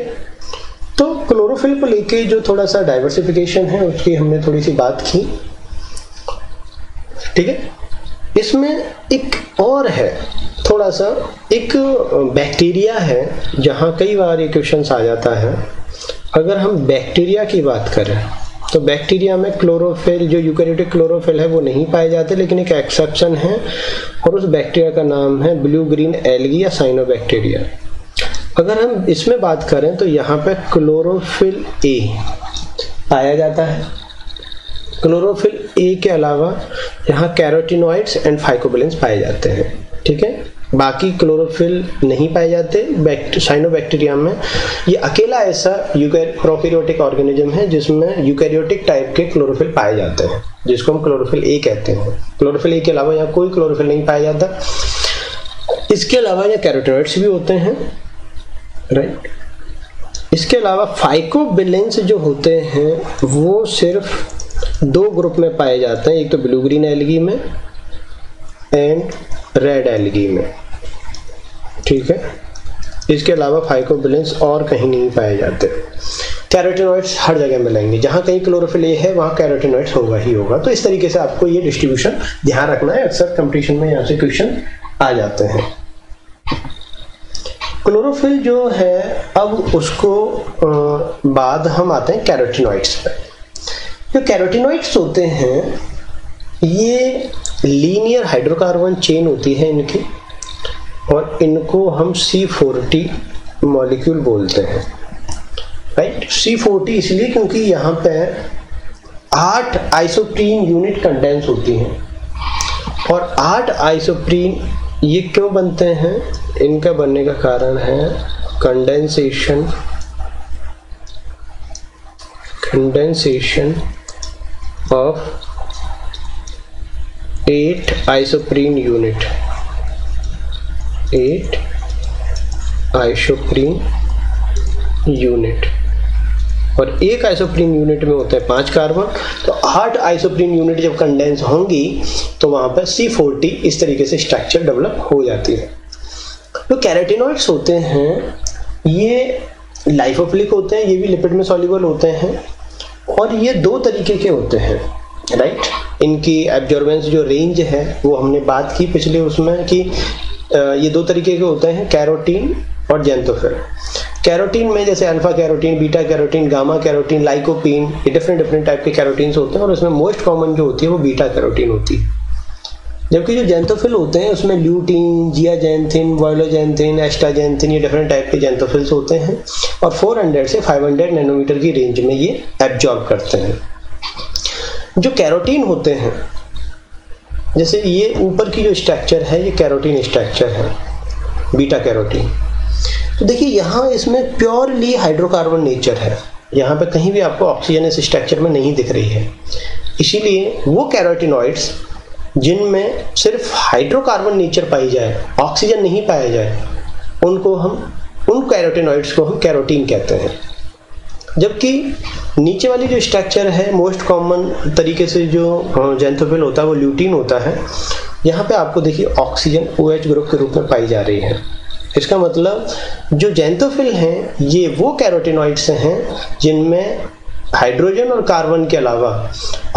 तो क्लोरोफिल को लेके जो थोड़ा सा डाइवर्सिफिकेशन है उसकी हमने थोड़ी सी बात की। ठीक है, इसमें एक और है थोड़ा सा, एक बैक्टीरिया है जहां कई बार ये क्वेश्चंस आ जाता है। अगर हम बैक्टीरिया की बात करें तो बैक्टीरिया में क्लोरोफिल, जो यूकैरियोटिक क्लोरोफिल है वो नहीं पाए जाते, लेकिन एक एक्सेप्शन है और उस बैक्टीरिया का नाम है ब्लू ग्रीन एल्गी या साइनोबैक्टीरिया। अगर हम इसमें बात करें तो यहाँ पे क्लोरोफिल ए पाया जाता है। क्लोरोफिल ए के अलावा यहाँ कैरोटीनॉइड्स एंड फाइकोबिलेंस पाए जाते हैं। ठीक है, बाकी क्लोरोफिल नहीं पाए जाते साइनोबैक्टीरिया में। ये अकेला ऐसा प्रोकैरियोटिक ऑर्गेनिज्म है जिसमें यूकैरियोटिक टाइप के क्लोरोफिल पाए जाते हैं, जिसको हम क्लोरोफिल ए कहते हैं। क्लोरोफिल ए के अलावा यहाँ कोई क्लोरोफिल नहीं पाया जाता। इसके अलावा यहाँ कैरोटीनॉइड्स भी होते हैं, राइट। इसके अलावा फाइकोबिलेंस जो होते हैं वो सिर्फ दो ग्रुप में पाए जाते हैं, एक तो ब्लू ग्रीन एल्गी में एंड रेड एल्गी में। ठीक है, इसके अलावा फाइकोबिलेंस और कहीं नहीं पाए जाते। कैरोटीनॉइड्स हर जगह मिलेंगे, जहां कहीं क्लोरोफिल ए है वहां कैरोटीनॉइड्स होगा ही होगा। तो इस तरीके से आपको ये डिस्ट्रीब्यूशन ध्यान रखना है, अक्सर कंपटीशन में यहाँ से क्वेश्चन आ जाते हैं। क्लोरोफिल जो है, अब उसको बाद हम आते हैं कैरोटीनॉइड्स पे। जो कैरोटीनॉइड्स होते हैं ये लीनियर हाइड्रोकार्बन चेन होती है इनकी, और इनको हम C40 मॉलिक्यूल बोलते हैं, राइट। C40 इसलिए क्योंकि यहाँ पे 8 आइसोप्रीन यूनिट कंडेंस होती हैं, और 8 आइसोप्रीन ये क्यों बनते हैं, इनका बनने का कारण है condensation of 8 isoprene unit, 8 isoprene unit, और एक आइसोप्रीन यूनिट में होता है 5 कार्बन। तो 8 आइसोप्रीन यूनिट जब कंडेंस होंगी तो वहां पर C40 इस तरीके से स्ट्रक्चर डेवलप हो जाती है। तो कैरोटीनॉइड्स होते हैं ये लाइफोफिलिक होते हैं, ये भी लिपिड में सॉल्युबल होते हैं, और ये दो तरीके के होते हैं, राइट। इनकी एब्जॉर्बेंस जो रेंज है वो हमने बात की पिछले उसमें कि ये दो तरीके के होते हैं, कैरोटीन और जेंथोफिल। कैरोटीन में जैसे alpha carotene, beta carotene, gamma carotene, lycopene, ये डिफरेंट टाइप के कैरोटीन्स होते हैं, और उसमें मोस्ट कॉमन जो होती है वो बीटा कैरोटीन होती है। जबकि जो जेंथोफिल होते हैं उसमें ल्यूटीन, जियाजेंथिन, वॉयलोजेंथिन, एस्टाजेंथिन, ये डिफरेंट टाइप के जेंथोफिल्स होते हैं, और 400 से 500 नैनोमीटर की रेंज में ये एब्जॉर्ब करते हैं। जो कैरोटीन होते हैं, जैसे ये ऊपर की जो स्ट्रक्चर है ये कैरोटीन स्ट्रक्चर है, बीटा कैरोटीन। तो देखिए यहाँ इसमें प्योरली हाइड्रोकार्बन नेचर है, यहाँ पे कहीं भी आपको ऑक्सीजन इस स्ट्रक्चर में नहीं दिख रही है। इसीलिए वो कैरोटीनॉइड्स जिनमें सिर्फ हाइड्रोकार्बन नेचर पाई जाए, ऑक्सीजन नहीं पाया जाए, उन कैरोटीनॉइड्स को हम कैरोटीन कहते हैं। जबकि नीचे वाली जो स्ट्रक्चर है मोस्ट कॉमन तरीके से जो जेंथोफिल होता है वो ल्यूटीन होता है। यहाँ पे आपको देखिए ऑक्सीजन OH ग्रुप के रूप में पाई जा रही है। इसका मतलब जो जेंथोफिल हैं ये वो कैरोटीनॉइड्स हैं जिनमें हाइड्रोजन और कार्बन के अलावा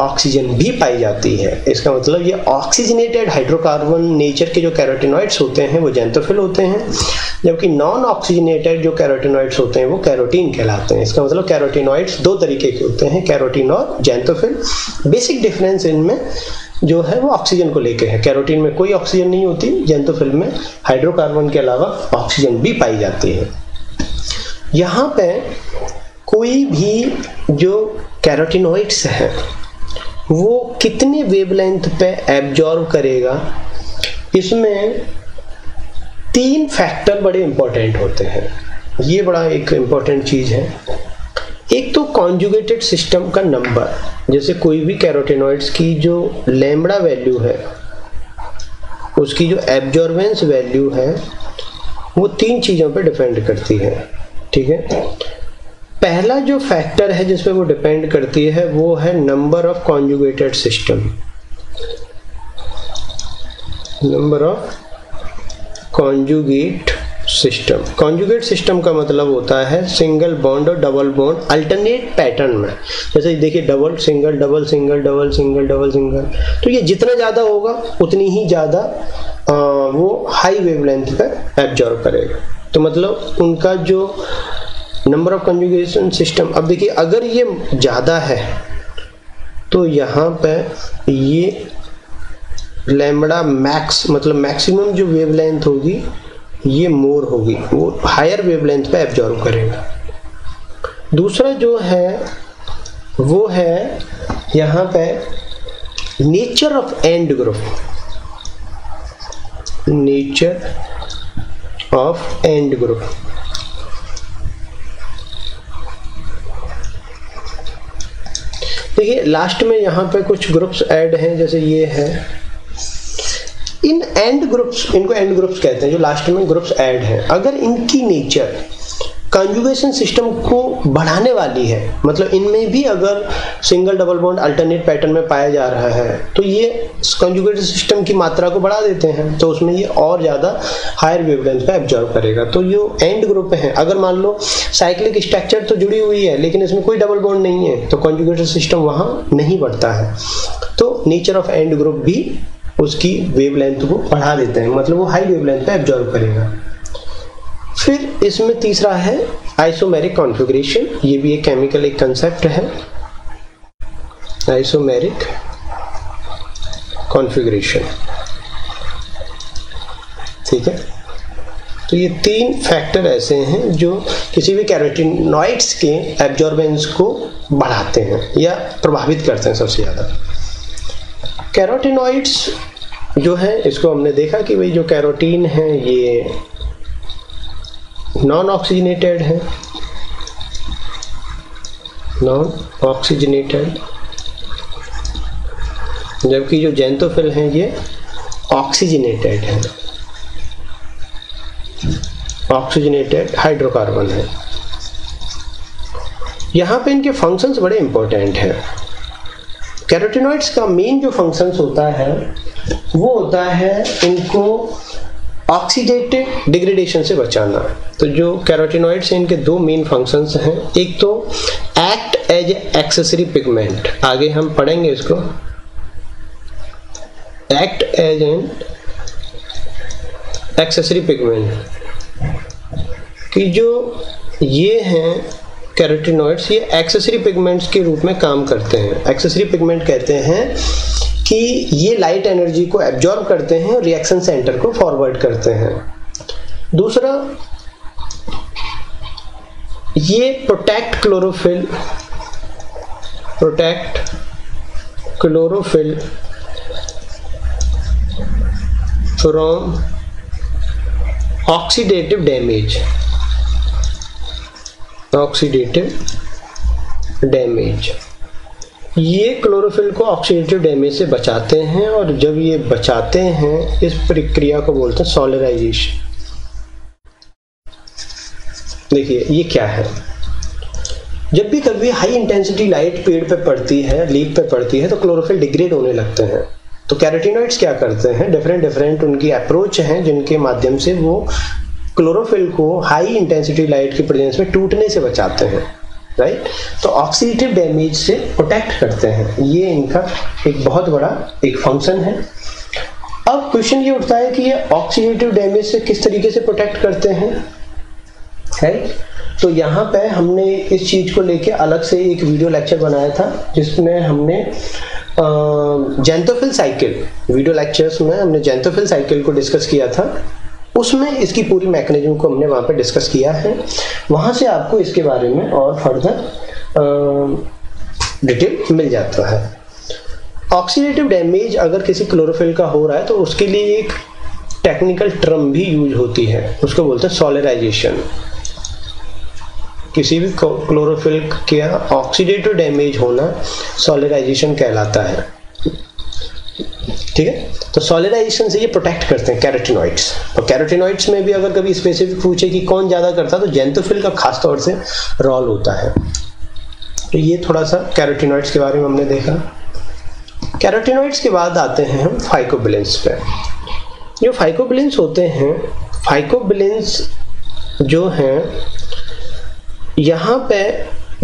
ऑक्सीजन भी पाई जाती है। इसका मतलब ये ऑक्सीजनेटेड हाइड्रोकार्बन नेचर के जो कैरोटीनॉइड्स होते हैं वो ज़ैंथोफिल होते हैं, जबकि नॉन ऑक्सीजनेटेड जो कैरोटीनॉइड्स होते हैं वो कैरोटीन कहलाते हैं। इसका मतलब कैरोटीनॉइड्स दो तरीके के होते हैं, कैरोटीन और ज़ैंथोफिल। बेसिक डिफरेंस इनमें जो है वो ऑक्सीजन को लेके है। कैरोटीन में कोई ऑक्सीजन नहीं होती, ज़ैंथोफिल में हाइड्रोकार्बन के अलावा ऑक्सीजन भी पाई जाती है। यहाँ पे कोई भी जो कैरोटीनॉइड्स है वो कितने वेवलेंथ पे एब्जॉर्ब करेगा, इसमें 3 फैक्टर बड़े इंपॉर्टेंट होते हैं। ये बड़ा एक इंपॉर्टेंट चीज है। एक तो कॉन्जुगेटेड सिस्टम का नंबर, जैसे कोई भी कैरोटीनॉइड्स की जो लैम्बडा वैल्यू है उसकी जो एब्जॉर्बेंस वैल्यू है वो 3 चीजों पे डिपेंड करती है। ठीक है, पहला जो फैक्टर है जिस पे वो डिपेंड करती है वो है number of conjugated system. Number of conjugate system. Conjugate system का मतलब होता है सिंगल बॉन्ड और डबल बॉन्ड अल्टरनेट पैटर्न में। जैसे देखिए double single double single double single double single, तो ये जितना ज़्यादा होगा उतनी ही ज़्यादा वो हाई वेवलेंथ पे एब्जॉर्ब करेगा। तो मतलब उनका जो नंबर ऑफ कॉन्जुगेशन सिस्टम, अब देखिए अगर ये ज़्यादा है तो यहाँ पे ये लैम्बडा मैक्स मतलब मैक्सिमम जो वेवलेंथ होगी ये मोर होगी, वो हायर वेवलेंथ पे एब्जॉर्ब करेगा। दूसरा जो है वो है यहाँ पे nature of and group. Nature of and group, देखिए लास्ट में यहाँ पे कुछ ग्रुप्स ऐड हैं, जैसे ये है। इन एंड ग्रुप्स, इनको एंड ग्रुप्स कहते हैं, जो लास्ट में ग्रुप्स ऐड हैं, अगर इनकी नेचर कॉन्जुगेशन सिस्टम को बढ़ाने वाली है, मतलब इनमें भी अगर single double bond alternate pattern में पाया जा रहा है तो ये कॉन्जुगेशन सिस्टम की मात्रा को बढ़ा देते हैं, तो उसमें ये और ज़्यादा हायर वेवलेंथ पे एब्जॉर्ब करेगा। तो जो एंड ग्रुप है, अगर मान लो साइक्लिक स्ट्रक्चर तो जुड़ी हुई है लेकिन इसमें कोई डबल बॉन्ड नहीं है तो कॉन्जुगेशन सिस्टम वहाँ नहीं बढ़ता है, तो नेचर ऑफ एंड ग्रुप भी उसकी वेवलेंथ को बढ़ा देते हैं, मतलब वो हाई वेवलेंथ पे एब्जॉर्ब करेगा। फिर इसमें तीसरा है आइसोमेरिक कॉन्फ़िगरेशन। ये भी एक केमिकल एक कंसेप्ट है, आइसोमेरिक कॉन्फ़िगरेशन। ठीक है, तो ये 3 फैक्टर ऐसे हैं जो किसी भी कैरोटीनॉइड्स के एब्जॉर्बेंस को बढ़ाते हैं या प्रभावित करते हैं सबसे ज़्यादा। कैरोटीनॉइड्स जो है इसको हमने देखा कि भाई जो कैरोटीन है ये नॉन ऑक्सीजनेटेड है, नॉन ऑक्सीजनेटेड, जबकि जो ज़ैंथोफिल हैं ये ऑक्सीजनेटेड है, ऑक्सीजनेटेड हाइड्रोकार्बन है। यहाँ पे इनके फंक्शंस बड़े इंपॉर्टेंट हैं। कैरोटीनॉइड्स का मेन जो फंक्शंस होता है वो होता है इनको ऑक्सीडेटिव डिग्रेडेशन से बचाना। तो जो कैरोटीनॉइड्स हैं इनके 2 मेन फंक्शंस हैं। एक तो एक्ट एज एक्सेसरी पिगमेंट, आगे हम पढ़ेंगे इसको, act as an accessory pigment, कि जो ये हैं कैरोटीनॉइड्स ये एक्सेसरी पिगमेंट्स के रूप में काम करते हैं। एक्सेसरी पिगमेंट कहते हैं कि ये लाइट एनर्जी को एब्जॉर्ब करते हैं और रिएक्शन सेंटर को फॉरवर्ड करते हैं। दूसरा, ये protect chlorophyll from oxidative damage, ये क्लोरोफिल को ऑक्सीडेटिव डैमेज से बचाते हैं, और जब ये बचाते हैं इस प्रक्रिया को बोलते हैं सोलराइजेशन। देखिए ये क्या है, जब भी कभी हाई इंटेंसिटी लाइट पेड़ पे पड़ती है, लीफ पे पड़ती है, तो क्लोरोफिल डिग्रेड होने लगते हैं। तो कैरोटीनॉइड्स क्या करते हैं, डिफरेंट उनकी अप्रोच हैं जिनके माध्यम से वो क्लोरोफिल को हाई इंटेंसिटी लाइट की प्रेजेंस में टूटने से बचाते हैं। राइट। तो ऑक्सीडेटिव डैमेज से प्रोटेक्ट करते हैं, ये इनका एक बहुत बड़ा एक फंक्शन है। अब क्वेश्चन ये उठता है कि ये ऑक्सीडेटिव डैमेज से किस तरीके से प्रोटेक्ट करते हैं, राइट। तो यहाँ पे हमने इस चीज को लेके अलग से एक वीडियो लेक्चर बनाया था, जिसमें हमने जेंथोफिल साइकिल, वीडियो लेक्चर्स में हमने जेंथोफिल साइकिल को डिस्कस किया था। उसमें इसकी पूरी मैकेनिज्म को हमने वहाँ पे डिस्कस किया है। वहाँ से आपको इसके बारे में और फर्दर डिटेल मिल जाता है। ऑक्सीडेटिव डैमेज अगर किसी क्लोरोफिल का हो रहा है तो उसके लिए एक टेक्निकल टर्म भी यूज होती है, उसको बोलते हैं सोलराइजेशन। किसी भी क्लोरोफिल का ऑक्सीडेटिव डैमेज होना सोलराइजेशन कहलाता है, ठीक है। तो सोलराइजेशन से ये प्रोटेक्ट करते हैं कैरोटीनॉइड्स। और कैरोटीनॉइड्स में भी अगर कभी स्पेसिफिक पूछे कि कौन ज्यादा करता है तो जेंथोफिल का खास तौर से रोल होता है। तो ये थोड़ा सा कैरोटीनॉइड्स के बारे में हमने देखा। कैरोटीनॉइड्स के बाद आते हैं हम फाइकोबिलेंस पे। जो फाइकोबिलेंस होते हैं, फाइकोबिलेंस जो हैं यहाँ पे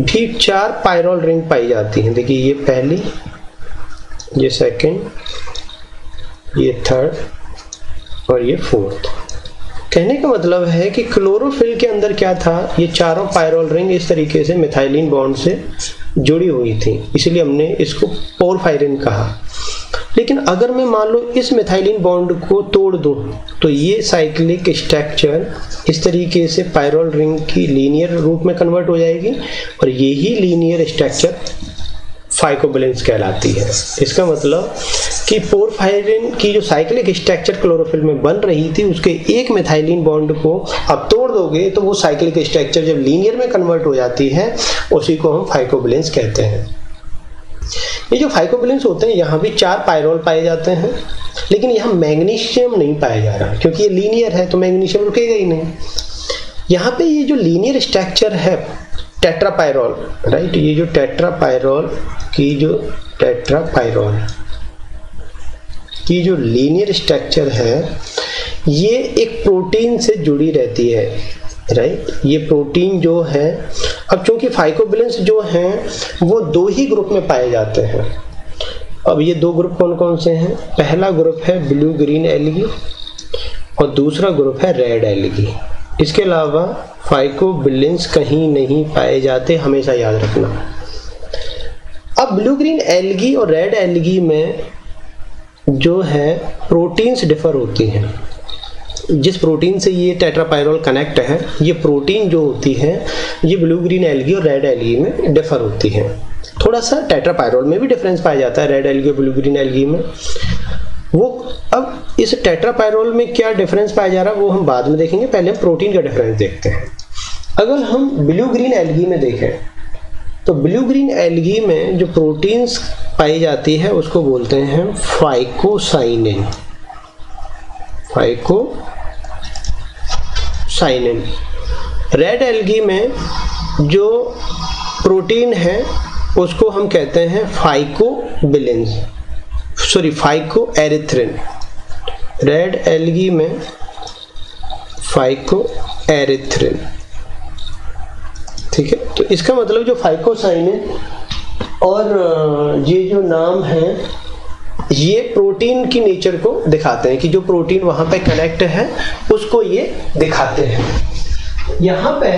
भी 4 पायरोल रिंग पाई जाती हैं। देखिए ये पहली, ये सेकंड, ये थर्ड और ये फोर्थ। कहने का मतलब है कि क्लोरोफिल के अंदर क्या था, ये चारों पायरोल रिंग इस तरीके से मिथाइलिन बॉन्ड से जुड़ी हुई थी, इसलिए हमने इसको पोरफायरिन कहा। लेकिन अगर मैं मान लो इस मिथाइलिन बॉन्ड को तोड़ दूं तो ये साइक्लिक स्ट्रक्चर इस तरीके से पायरोल रिंग की लीनियर रूप में कन्वर्ट हो जाएगी और यही लीनियर स्ट्रक्चर फाइकोबिलेंस कहलाती है। इसका मतलब कि पोरफायरिन की जो साइक्लिक स्ट्रक्चर क्लोरोफिल में बन रही थी उसके एक मिथाइलिन बॉन्ड को अब तोड़ दोगे तो वो साइक्लिक स्ट्रक्चर जब लीनियर में कन्वर्ट हो जाती है उसी को हम फाइकोबिलेंस कहते हैं। ये जो फाइकोबिलेंस होते हैं यहाँ भी 4 पायरोल पाए जाते हैं, लेकिन यहाँ मैग्नीशियम नहीं पाया जा रहा क्योंकि ये लीनियर है तो मैग्नीशियम रुकेगा ही नहीं। यहाँ पे ये जो लीनियर स्ट्रक्चर है टेट्रापायरोल, राइट, ये जो टेट्रापायरोल की जो लीनियर स्ट्रक्चर है ये एक प्रोटीन से जुड़ी रहती है, राइट। ये प्रोटीन जो है, अब चूंकि फाइकोबिलेंस जो हैं वो 2 ही ग्रुप में पाए जाते हैं। अब ये 2 ग्रुप कौन कौन से हैं? पहला ग्रुप है ब्लू ग्रीन एल्गी और दूसरा ग्रुप है रेड एल्गी। इसके अलावा फाइकोबिलेंस कहीं नहीं पाए जाते, हमेशा याद रखना। अब ब्लू ग्रीन एल्गी और रेड एल्गी में जो है प्रोटीन्स डिफर होती हैं। जिस प्रोटीन से ये टेट्रापायरोल कनेक्ट है, ये प्रोटीन जो होती है ये ब्लू ग्रीन एल्गी और रेड एल्गी में डिफर होती है। थोड़ा सा टेट्रापायरोल में भी डिफरेंस पाया जाता है रेड एल्गी और ब्लू ग्रीन एल्गी में। वो अब इस टेट्रापायरोल में क्या डिफरेंस पाया जा रहा है वो हम बाद में देखेंगे, पहले हम प्रोटीन का डिफरेंस देखते हैं। अगर हम ब्लू ग्रीन एल्गी में देखें तो ब्लू ग्रीन एल्गी में जो प्रोटीन्स पाई जाती है उसको बोलते हैं फाइकोसाइनिन। रेड एल्गी में जो प्रोटीन है उसको हम कहते हैं फाइकोएरिथ्रिन। रेड एल्गी में फाइकोएरिथ्रिन, ठीक है। तो इसका मतलब जो फाइकोसाइनिन और ये जो नाम है ये प्रोटीन की नेचर को दिखाते हैं कि जो प्रोटीन वहां पे कनेक्ट है उसको ये दिखाते हैं। यहाँ पे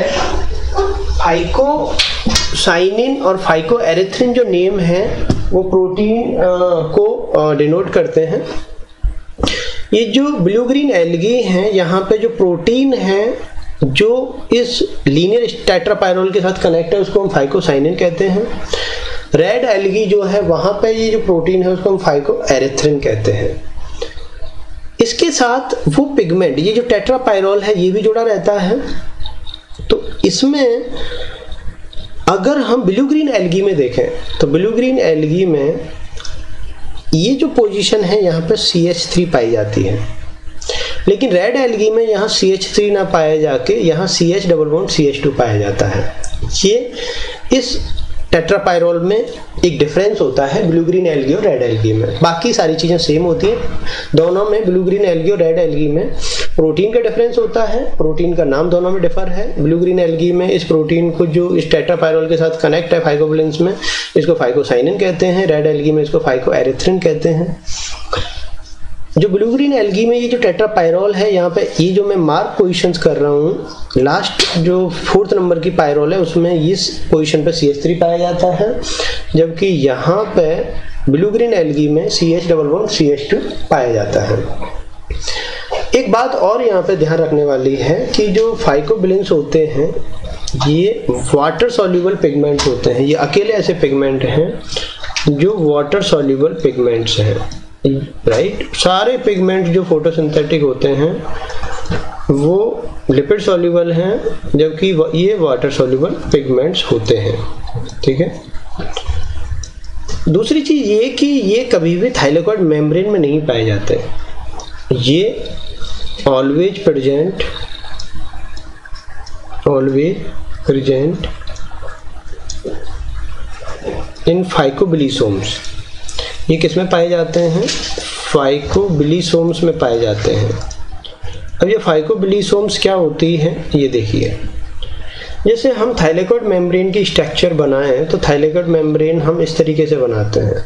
फाइकोसाइनिन और फाइकोएरिथ्रिन जो नेम है वो प्रोटीन को डिनोट करते हैं। ये जो ब्लू ग्रीन एल्गी हैं यहाँ पे जो प्रोटीन है जो इस लीनियर टेट्रापायरोल के साथ कनेक्ट है उसको हम फाइकोसाइनिन कहते हैं। रेड एल्गी जो है वहां पे ये जो प्रोटीन है उसको हम फाइकोएरिथ्रिन कहते हैं। इसके साथ वो पिगमेंट, ये जो टेट्रापायरोल है ये भी जुड़ा रहता है। तो इसमें अगर हम ब्लू ग्रीन एल्गी में देखें तो ब्लू ग्रीन एल्गी में ये जो पोजीशन है यहाँ पे CH3 पाई जाती है, लेकिन रेड एल्गी में यहाँ CH3 ना पाया जाके यहाँ CH डबल बॉन्ड CH2 पाया जाता है। ये इस टेट्रापायरोल में एक डिफरेंस होता है ब्लू ग्रीन एल्गी और रेड एल्गी में। बाकी सारी चीजें सेम होती हैं दोनों में। ब्लू ग्रीन एल्गी और रेड एल्गी में प्रोटीन का डिफरेंस होता है, प्रोटीन का नाम दोनों में डिफर है। ब्लू ग्रीन एल्गी में इस प्रोटीन को जो इस टेट्रापायरोल के साथ कनेक्ट है फाइकोबिलेंस में, इसको फाइकोसाइनिन कहते हैं। रेड एल्गी में इसको फाइकोएरिथ्रिन कहते हैं। जो ब्लू ग्रीन एल्गी में ये जो टेट्रापायरोल है, यहाँ पे ये जो मैं मार्क पोजीशंस कर रहा हूँ, लास्ट जो 4th नंबर की पायरोल है उसमें इस पोजीशन पे CH3 पाया जाता है, जबकि यहाँ पे ब्लू ग्रीन एल्गी में CH डबल बॉन्ड CH2 पाया जाता है। एक बात और यहाँ पे ध्यान रखने वाली है कि जो फाइकोबिलेंस होते हैं ये वाटर सॉल्युबल पिगमेंट होते हैं। ये अकेले ऐसे पिगमेंट हैं जो वाटर सॉल्युबल पिगमेंट्स हैं, राइट। सारे पिगमेंट जो फोटोसिंथेटिक होते हैं वो लिपिड सॉल्युबल हैं, जबकि ये वाटर सॉल्युबल पिगमेंट्स होते हैं, ठीक है। दूसरी चीज ये कि ये कभी भी थाइलेकॉइड मेम्ब्रेन में नहीं पाए जाते। ये ऑलवेज प्रेजेंट इन फाइकोबिलिसोम्स। ये किस में पाए जाते हैं? फाइकोबिलिसोम्स में पाए जाते हैं। अब ये फाइकोबिलिसोम्स क्या होती है ये देखिए। जैसे हम थाइलेकॉइड मेम्ब्रेन की स्ट्रक्चर बनाएं तो थाइलेकॉइड मेम्ब्रेन हम इस तरीके से बनाते हैं,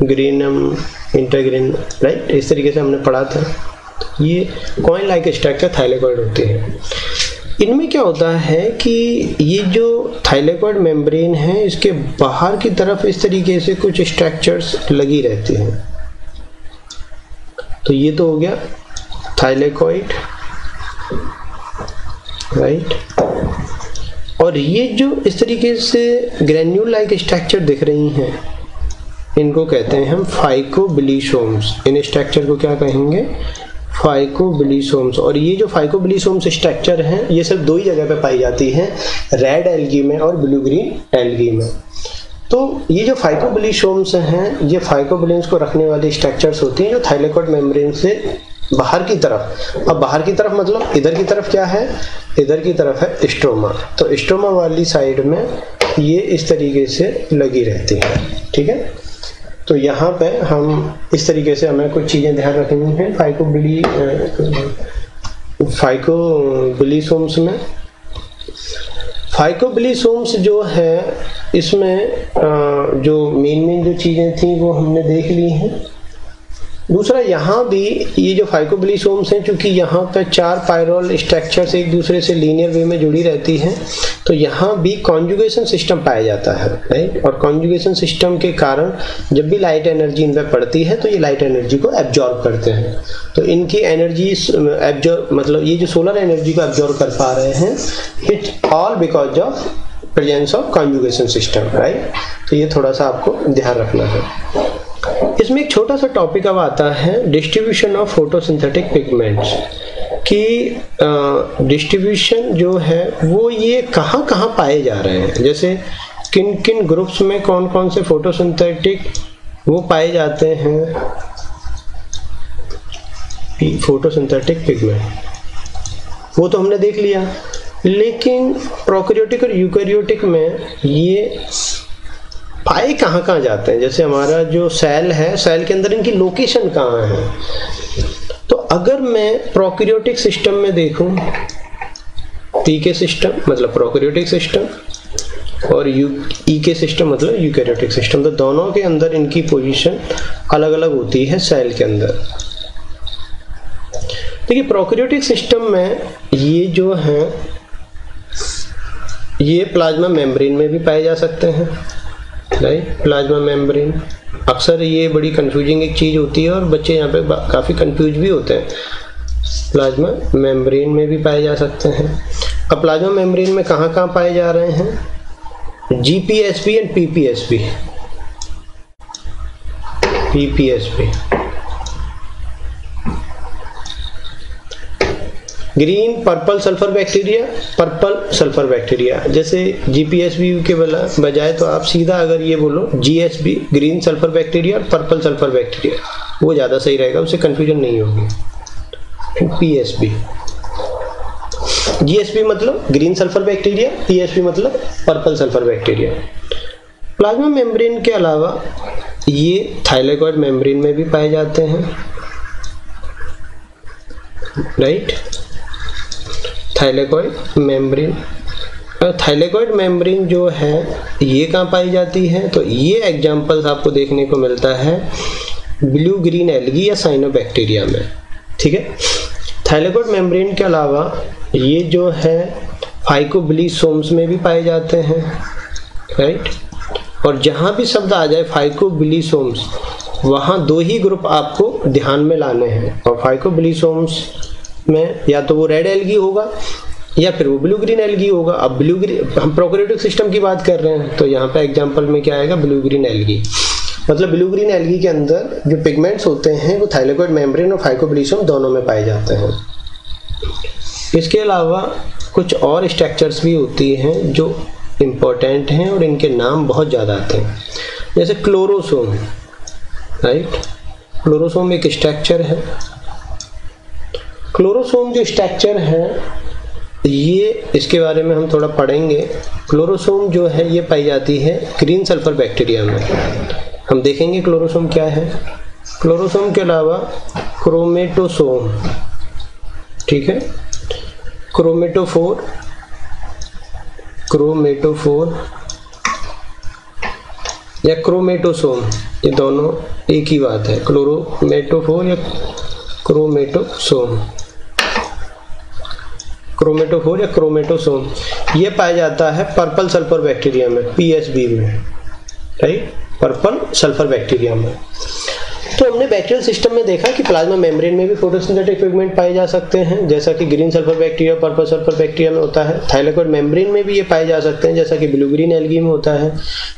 ग्रीनम इंटरग्रीन, राइट। इस तरीके से हमने पढ़ा था। ये कॉइन लाइक स्ट्रक्चर थाइलेकॉइड होती है। इनमें क्या होता है कि ये जो थाइलेकॉइड मेम्ब्रेन है इसके बाहर की तरफ इस तरीके से कुछ स्ट्रक्चर्स लगी रहती हैं। तो ये तो हो गया थाइलेकॉइड, राइट। और ये जो इस तरीके से ग्रेन्यूल लाइक स्ट्रक्चर दिख रही हैं इनको कहते हैं हम फाइकोबिलिसोम्स। इन स्ट्रक्चर को क्या कहेंगे? फाइकोबिलिसोम्स। और ये जो फाइकोबिलिसोम्स स्ट्रक्चर हैं ये सिर्फ दो ही जगह पे पाई जाती हैं, रेड एल्गी में और ब्लू ग्रीन एल्गी में। तो ये जो फाइकोबिलिसोम्स हैं ये फाइकोबिलेंस को रखने वाली स्ट्रक्चर्स होती हैं जो थाइलेकॉइड मेम्ब्रेन से बाहर की तरफ। अब बाहर की तरफ मतलब इधर की तरफ क्या है? इधर की तरफ है स्ट्रोमा। तो स्ट्रोमा वाली साइड में ये इस तरीके से लगी रहती है, ठीक है। तो यहाँ पे हम इस तरीके से हमें कुछ चीजें ध्यान रखनी है फाइकोबिलिसोम्स में। फाइकोबिलिसोम्स जो है इसमें जो मेन जो चीजें थी वो हमने देख ली हैं। दूसरा यहाँ भी ये जो फाइकोबिलिसोम्स हैं, चूंकि यहाँ पे 4 पायरोल स्ट्रक्चर्स एक दूसरे से लीनियर वे में जुड़ी रहती हैं, तो यहाँ भी कॉन्जुगेशन सिस्टम पाया जाता है, राइट। और कॉन्जुगेशन सिस्टम के कारण जब भी लाइट एनर्जी इन पे पड़ती है तो ये लाइट एनर्जी को एब्जॉर्ब करते हैं। तो इनकी एनर्जी एब्जॉर्ब मतलब ये जो सोलर एनर्जी को एब्जॉर्ब कर पा रहे हैं, it's all because of presence of conjugation system, right. तो ये थोड़ा सा आपको ध्यान रखना है। इसमें एक छोटा सा टॉपिक अब आता है डिस्ट्रीब्यूशन ऑफ फोटोसिंथेटिक पिगमेंट्स की। डिस्ट्रीब्यूशन जो है वो ये कहाँ कहाँ पाए जा रहे हैं, जैसे किन किन ग्रुप्स में कौन कौन से फोटोसिंथेटिक वो पाए जाते हैं फोटोसिंथेटिक पिगमेंट, वो तो हमने देख लिया। लेकिन प्रोकैरियोटिक और यूकैरियोटिक में ये पाए कहाँ कहाँ जाते हैं? जैसे हमारा जो सेल है, सेल के अंदर इनकी लोकेशन कहाँ है? तो अगर मैं प्रोकैरियोटिक सिस्टम में देखूं, पीके सिस्टम मतलब प्रोकैरियोटिक सिस्टम और ईके सिस्टम मतलब यूकैरियोटिक सिस्टम, तो दोनों के अंदर इनकी पोजीशन अलग अलग होती है सेल के अंदर। देखिए प्रोकैरियोटिक सिस्टम में ये जो है ये प्लाज्मा मेम्ब्रेन में भी पाए जा सकते हैं, राइट। प्लाज्मा मेम्ब्रेन अक्सर ये बड़ी कंफ्यूजिंग एक चीज होती है और बच्चे यहाँ पे काफी कंफ्यूज भी होते हैं। प्लाज्मा मेम्ब्रेन में भी पाए जा सकते हैं। अब प्लाज्मा मेम्ब्रेन में कहाँ कहाँ पाए जा रहे हैं? GPSP and PPSP। Green purple sulphur bacteria, purple sulphur bacteria. जैसे GPSB के बजाय तो आप सीधा अगर ये बोलो GSB ग्रीन सल्फर बैक्टीरिया और पर्पल सल्फर बैक्टीरिया, वो ज़्यादा सही रहेगा, उससे कंफ्यूजन नहीं होगी। PSB GSP मतलब ग्रीन सल्फर बैक्टीरिया, PSP मतलब purple sulphur bacteria. Plasma membrane के अलावा ये थाइलेकॉइड मेम्ब्रेन में भी पाए जाते हैं, right. Thylakoid membrane, thylakoid membrane जो है ये कहाँ पाई जाती है, तो ये एग्जांपल्स आपको देखने को मिलता है ब्लू ग्रीन एल्गी या साइनोबैक्टीरिया में, ठीक है। थाइलेकॉइड मेम्ब्रेन के अलावा ये जो है फाइकोबिलिसोम्स में भी पाए जाते हैं, राइट। और जहाँ भी शब्द आ जाए फाइकोबिलिसोम्स, वहाँ दो ही ग्रुप आपको ध्यान में लाने हैं, और फाइकोबिलिसोम्स में या तो वो रेड एल्गी होगा या फिर वो ब्लू ग्रीन एल्गी होगा। अब ब्लू ग्रीन, हम प्रोकैरियोटिक सिस्टम की बात कर रहे हैं, तो यहाँ पे एग्जांपल में क्या आएगा, ब्लू ग्रीन एल्गी। मतलब ब्लू ग्रीन एल्गी के अंदर जो पिगमेंट्स होते हैं वो थाइलेकॉइड मेम्ब्रेन और फाइकोबिलिसोम दोनों में पाए जाते हैं। इसके अलावा कुछ और स्ट्रक्चर्स भी होती हैं जो इम्पोर्टेंट हैं और इनके नाम बहुत ज़्यादा आते हैं, जैसे क्लोरोसोम, राइट। क्लोरोसोम एक स्ट्रक्चर है। क्लोरोसोम जो स्ट्रक्चर है ये, इसके बारे में हम थोड़ा पढ़ेंगे। क्लोरोसोम जो है ये पाई जाती है ग्रीन सल्फर बैक्टीरिया में। हम देखेंगे क्लोरोसोम क्या है। क्लोरोसोम के अलावा क्रोमेटोसोम, ठीक है, क्रोमेटोफोर, क्रोमेटोफोर या क्रोमेटोसोम, ये दोनों एक ही बात है, क्लोरोमेटोफोर या क्रोमेटोसोम, क्रोमेटोफोर या क्रोमेटोसोम। ये पाया जाता है पर्पल सल्फर बैक्टीरिया में, PSB में, राइट, पर्पल सल्फर बैक्टीरिया में। तो हमने बैक्टीरियल सिस्टम में देखा कि प्लाज्मा मेम्ब्रेन में भी फोटोसिंथेटिक पिगमेंट पाए जा सकते हैं, जैसा कि green sulphur bacteria, purple sulphur bacteria में होता है। थाइलेकॉइड मेम्ब्रेन में भी ये पाए जा सकते हैं, जैसा कि ब्लू ग्रीन एल्गी में होता है।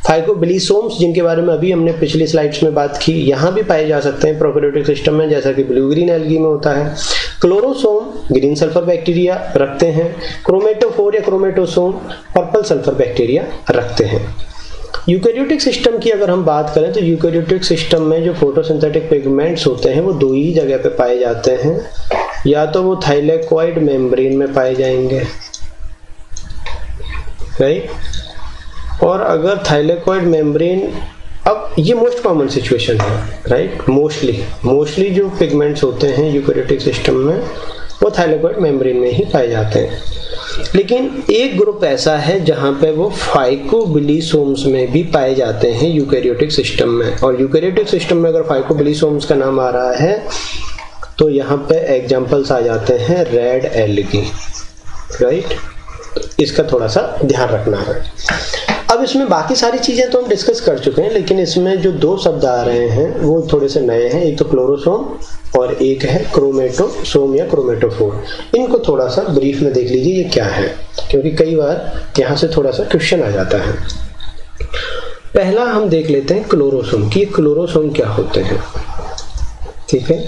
फाइकोबिलिसोम्स, जिनके बारे में अभी हमने पिछली स्लाइड्स में बात की, यहाँ भी पाए जा सकते हैं प्रोकैरियोटिक सिस्टम में, जैसा कि ब्लू ग्रीन एल्गी में होता है। क्लोरोसोम ग्रीन सल्फर बैक्टीरिया रखते हैं, क्रोमेटोफोर या क्रोमेटोसोम पर्पल सल्फर बैक्टीरिया रखते हैं। यूकैरियोटिक सिस्टम की अगर हम बात करें तो यूकैरियोटिक सिस्टम में जो फोटोसिंथेटिक पिगमेंट्स होते हैं वो दो ही जगह पे पाए जाते हैं, या तो वो थाइलेकॉइड मेम्ब्रेन में पाए जाएंगे, राइट। और अगर थाइलेकॉइड मेम्ब्रेन, अब ये मोस्ट कॉमन सिचुएशन है, राइट। मोस्टली जो पिगमेंट्स होते हैं यूकैरियोटिक सिस्टम में वो थाइलेकॉइड मेम्ब्रेन में ही पाए जाते हैं। लेकिन एक ग्रुप ऐसा है जहां पे वो फाइकोबिलिसोम्स में भी पाए जाते हैं यूकैरियोटिक सिस्टम में। और यूकैरियोटिक सिस्टम में अगर फाइकोबिलिसोम्स का नाम आ रहा है तो यहाँ पे एग्जांपल्स आ जाते हैं रेड एल्गी, राइट। इसका थोड़ा सा ध्यान रखना है। अब इसमें बाकी सारी चीजें तो हम डिस्कस कर चुके हैं, लेकिन इसमें जो दो शब्द आ रहे हैं वो थोड़े से नए हैं। एक तो क्लोरोसोम और एक है क्रोमेटोसोम या क्रोमेटोफोर। इनको थोड़ा सा ब्रीफ में देख लीजिए ये क्या है, क्योंकि कई बार यहाँ से थोड़ा सा क्वेश्चन आ जाता है। पहला हम देख लेते हैं क्लोरोसोम की, क्लोरोसोम क्या होते हैं, ठीक है।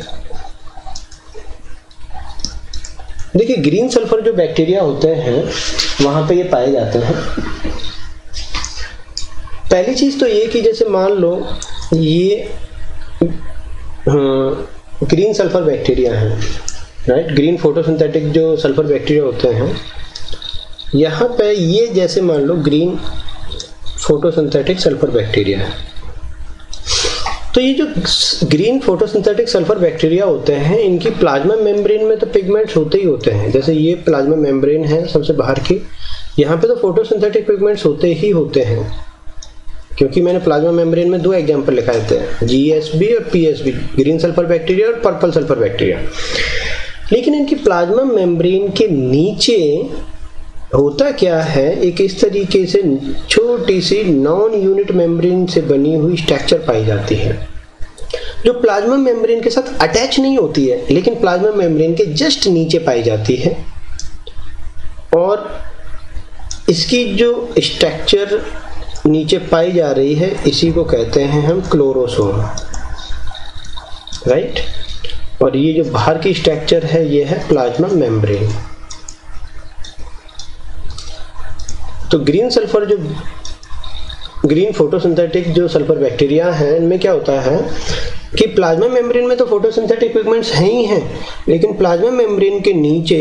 देखिए ग्रीन सल्फर जो बैक्टीरिया होते हैं वहां पे ये पाए जाते हैं। पहली चीज तो ये कि जैसे मान लो ये ग्रीन सल्फर बैक्टीरिया है, राइट। ग्रीन फोटोसिंथेटिक जो सल्फर बैक्टीरिया होते हैं, यहाँ पे ये जैसे मान लो ग्रीन फोटोसिंथेटिक सल्फर बैक्टीरिया है। तो ये जो ग्रीन फोटोसिंथेटिक सल्फर बैक्टीरिया होते हैं इनकी प्लाज्मा मेम्ब्रेन में तो पिगमेंट्स होते ही होते हैं। जैसे ये प्लाज्मा मेम्ब्रेन है सबसे बाहर की, यहाँ पे तो फोटोसिंथेटिक पिगमेंट्स होते ही होते हैं, क्योंकि मैंने प्लाज्मा मेम्ब्रेन में दो एग्जांपल लिखाए थे, GSB और PSB, ग्रीन सल्फर बैक्टीरिया और पर्पल सल्फर बैक्टीरिया। लेकिन इनकी प्लाज्मा मेम्ब्रेन के नीचे होता क्या है, एक इस तरीके से छोटी सी नॉन यूनिट मेम्ब्रेन से बनी हुई स्ट्रक्चर पाई जाती है, जो प्लाज्मा मेम्ब्रेन के साथ अटैच नहीं होती है, लेकिन प्लाज्मा मेम्ब्रेन के जस्ट नीचे पाई जाती है। और इसकी जो स्ट्रक्चर नीचे पाई जा रही है इसी को कहते हैं हम क्लोरोसोम, राइट। और ये जो बाहर की स्ट्रक्चर है ये है प्लाज्मा मेम्ब्रेन। तो ग्रीन सल्फर जो ग्रीन फोटोसिंथेटिक जो सल्फर बैक्टीरिया हैं इनमें क्या होता है कि प्लाज्मा मेम्ब्रेन में तो फोटोसिंथेटिक पिगमेंट्स हैं ही हैं, लेकिन प्लाज्मा मेम्ब्रेन के नीचे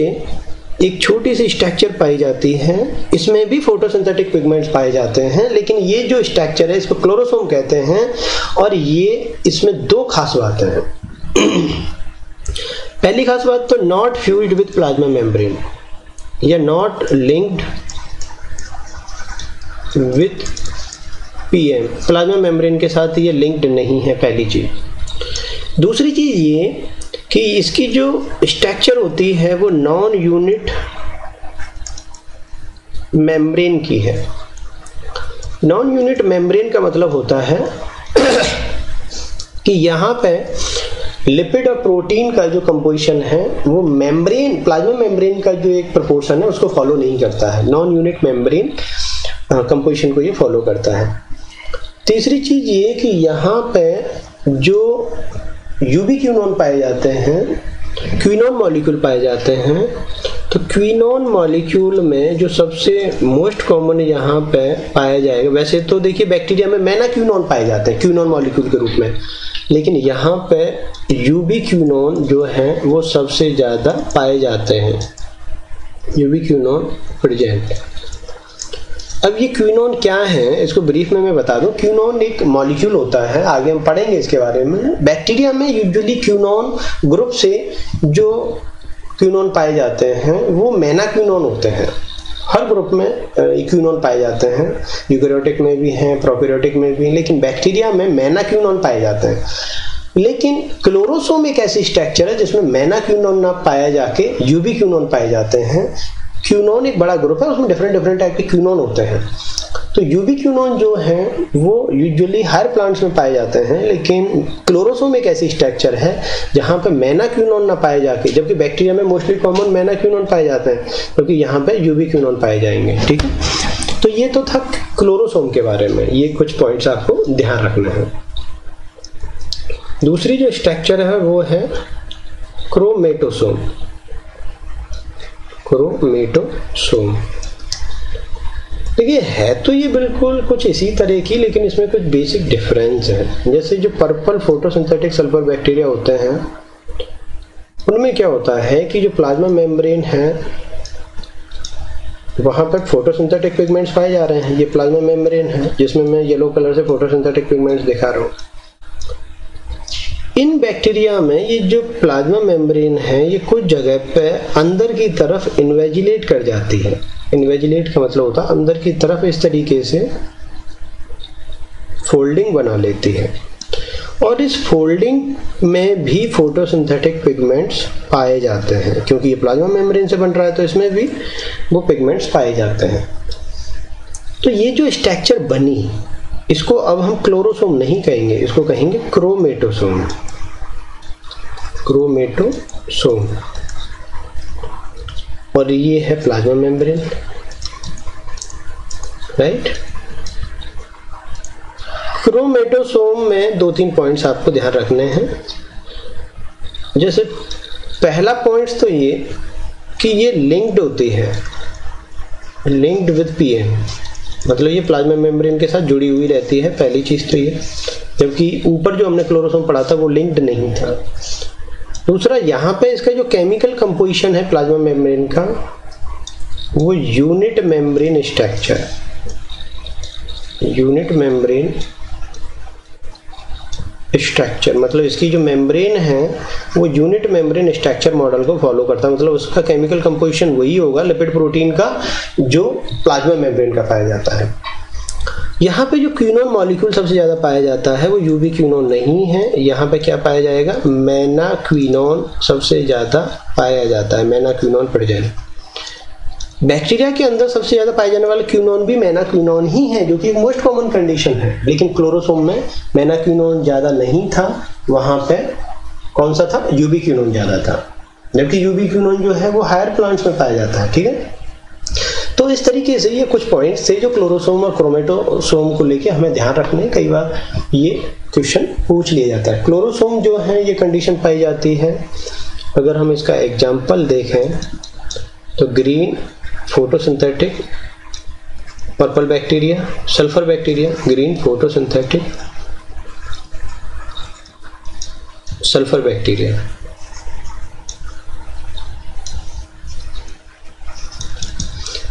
एक छोटी सी स्ट्रक्चर पाई जाती है, इसमें भी फोटोसिंथेटिक पिगमेंट्स पाए जाते हैं, लेकिन ये जो स्ट्रक्चर है इसको क्लोरोसोम कहते हैं। और ये इसमें दो खास बातें हैं। पहली खास बात तो not fused with plasma membrane या not linked with PM, plasma membrane के साथ ये लिंक्ड नहीं है, पहली चीज। दूसरी चीज ये कि इसकी जो स्ट्रक्चर होती है वो नॉन यूनिट मेम्ब्रेन की है। नॉन यूनिट मेम्ब्रेन का मतलब होता है कि यहाँ पे लिपिड और प्रोटीन का जो कंपोजिशन है वो मेम्ब्रेन, प्लाज्मा मेम्ब्रेन का जो एक प्रोपोर्शन है उसको फॉलो नहीं करता है। नॉन यूनिट मेम्ब्रेन कंपोजिशन को ये फॉलो करता है। तीसरी चीज ये कि यहाँ पे जो यूबी क्विनोन पाए जाते हैं, क्विनोन मॉलिक्यूल पाए जाते हैं, तो क्विनोन मॉलिक्यूल में जो सबसे मोस्ट कॉमन यहाँ पे पाया जाएगा, वैसे तो देखिए बैक्टीरिया में मैना क्विनोन पाए जाते हैं क्विनोन मॉलिक्यूल के रूप में, लेकिन यहाँ पे यूबी क्विनोन जो है वो सबसे ज्यादा पाए जाते हैं, यूबी क्विनोन प्रेजेंट। अब ये क्विनोन क्या है इसको ब्रीफ में मैं बता दूं। क्विनोन एक मॉलिक्यूल होता है, आगे हम पढ़ेंगे इसके बारे में। बैक्टीरिया में यूजुअली क्विनोन ग्रुप से जो क्विनोन पाए जाते हैं वो मैना क्विनोन होते हैं। हर ग्रुप में क्विनोन पाए जाते हैं, यूकैरियोटिक में भी हैं, प्रोकैरियोटिक में भी, लेकिन बैक्टीरिया में मैना क्विनोन पाए जाते हैं। लेकिन क्लोरोसोम एक ऐसी स्ट्रक्चर है जिसमें मैना क्विनोन ना पाया जाके यूबी क्विनोन पाए जाते हैं। क्विनोन एक बड़ा ग्रुप है, उसमें डिफरेंट टाइप के क्विनोन होते हैं। तो यूबी क्विनोन जो है वो यूजुअली हर प्लांट्स में पाए जाते हैं, लेकिन क्लोरोसोम एक ऐसी स्ट्रक्चर है जहां पे मैना क्विनोन ना पाए जाके, जबकि बैक्टीरिया में मोस्टली कॉमन मैना क्विनोन पाए जाते हैं, क्योंकि यहाँ पे यूबी क्विनोन पाए जाएंगे। ठीक है, तो ये तो था क्लोरोसोम के बारे में, ये कुछ पॉइंट्स आपको ध्यान रखना है। दूसरी जो स्ट्रक्चर है वो है क्रोमेटोसोम। क्रोमेटोसोम देखिए है तो ये बिल्कुल कुछ इसी तरह की, लेकिन इसमें कुछ बेसिक डिफरेंस है। जैसे जो पर्पल फोटोसिंथेटिक सल्फर बैक्टीरिया होते हैं उनमें क्या होता है कि जो प्लाज्मा मेम्ब्रेन है वहां पर फोटोसिंथेटिक पिगमेंट्स पाए जा रहे हैं। ये प्लाज्मा मेम्ब्रेन है जिसमें मैं येलो कलर से फोटोसिंथेटिक पिगमेंट्स दिखा रहा हूँ। इन बैक्टीरिया में ये जो प्लाज्मा मेम्ब्रेन है ये कुछ जगह पे अंदर की तरफ इन्वेजिलेट कर जाती है। इन्वेजिलेट का मतलब होता है अंदर की तरफ इस तरीके से फोल्डिंग बना लेती है, और इस फोल्डिंग में भी फोटोसिंथेटिक पिगमेंट्स पाए जाते हैं। क्योंकि ये प्लाज्मा मेम्ब्रेन से बन रहा है तो इसमें भी वो पिगमेंट्स पाए जाते हैं। तो ये जो स्ट्रक्चर बनी इसको अब हम क्लोरोसोम नहीं कहेंगे, इसको कहेंगे क्रोमेटोसोम। क्रोमेटोसोम, और ये है प्लाज्मा मेम्ब्रेन, राइट। क्रोमेटोसोम में 2-3 पॉइंट्स आपको ध्यान रखने हैं। जैसे पहला पॉइंट तो ये कि ये लिंक्ड होती है, लिंक्ड विद पीएम, मतलब ये प्लाज्मा मेम्ब्रेन के साथ जुड़ी हुई रहती है, पहली चीज तो ये। जबकि ऊपर जो हमने क्लोरोसोम पढ़ा था वो लिंक्ड नहीं था। दूसरा, यहाँ पे इसका जो केमिकल कंपोजिशन है प्लाज्मा मेम्ब्रेन का वो unit membrane structure, unit membrane structure, मतलब इसकी जो मेम्ब्रेन है वो यूनिट मेम्ब्रेन स्ट्रक्चर मॉडल को फॉलो करता है। मतलब उसका केमिकल कंपोजिशन वही होगा लिपिड प्रोटीन का जो प्लाज्मा मेम्ब्रेन का पाया जाता है। यहाँ पे जो क्विनोन मॉलिक्यूल सबसे ज्यादा पाया जाता है वो यूबी क्विनोन नहीं है। यहाँ पे क्या पाया जाएगा, मैना क्विनोन सबसे ज्यादा पाया जाता है, मैना क्विनोन प्रेजेंट। बैक्टीरिया के अंदर सबसे ज्यादा पाए जाने वाला क्विनोन भी मैना क्विनोन ही है, जो कि एक मोस्ट कॉमन कंडीशन है। लेकिन क्लोरोसोम में मैना क्विनोन ज्यादा नहीं था, वहां पे कौन सा था, यूबी क्विनोन ज्यादा था। जबकि यूबी क्विनोन जो है वो हायर प्लांट्स में पाया जाता है। ठीक है, तो इस तरीके से ये कुछ पॉइंट्स थे जो क्लोरोसोम और क्रोमेटोसोम को लेके हमें ध्यान रखने। कई बार ये क्वेश्चन पूछ लिया जाता है। क्लोरोसोम जो है ये कंडीशन पाई जाती है, अगर हम इसका एग्जाम्पल देखें तो green photosynthetic purple bacteria, sulphur bacteria, green photosynthetic sulphur bacteria.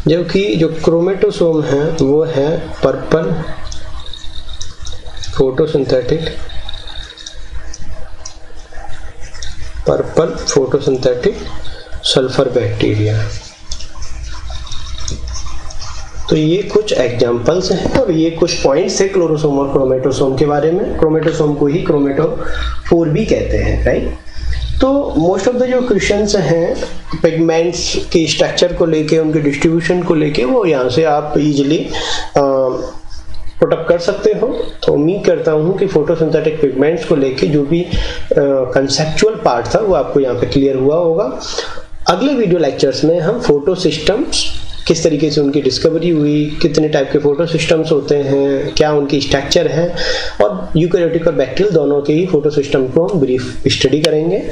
जबकि जो क्रोमेटोसोम है वो है पर्पल फोटोसिंथेटिक सल्फर बैक्टीरिया। तो ये कुछ एग्जांपल्स हैं और ये कुछ पॉइंट्स है क्लोरोसोम और क्रोमेटोसोम के बारे में। क्रोमेटोसोम को ही क्रोमेटोफोर भी कहते हैं, राइट। तो मोस्ट ऑफ द जो क्वेश्चंस हैं पिगमेंट्स के स्ट्रक्चर को लेके, उनके डिस्ट्रीब्यूशन को लेके, वो यहाँ से आप इजीली पुटअप कर सकते हो। तो उम्मीद करता हूँ कि फोटोसिंथेटिक पिगमेंट्स को लेके जो भी कंसेप्चुअल पार्ट था वो आपको यहाँ पे क्लियर हुआ होगा। अगले वीडियो लेक्चर्स में हम फोटो सिस्टम्स, किस तरीके से उनकी डिस्कवरी हुई, कितने टाइप के फोटो सिस्टम्स होते हैं, क्या उनकी स्ट्रक्चर है, और यूकैरियोटिक और बैक्टीरियल दोनों के ही फोटो सिस्टम को हम ब्रीफ स्टडी करेंगे।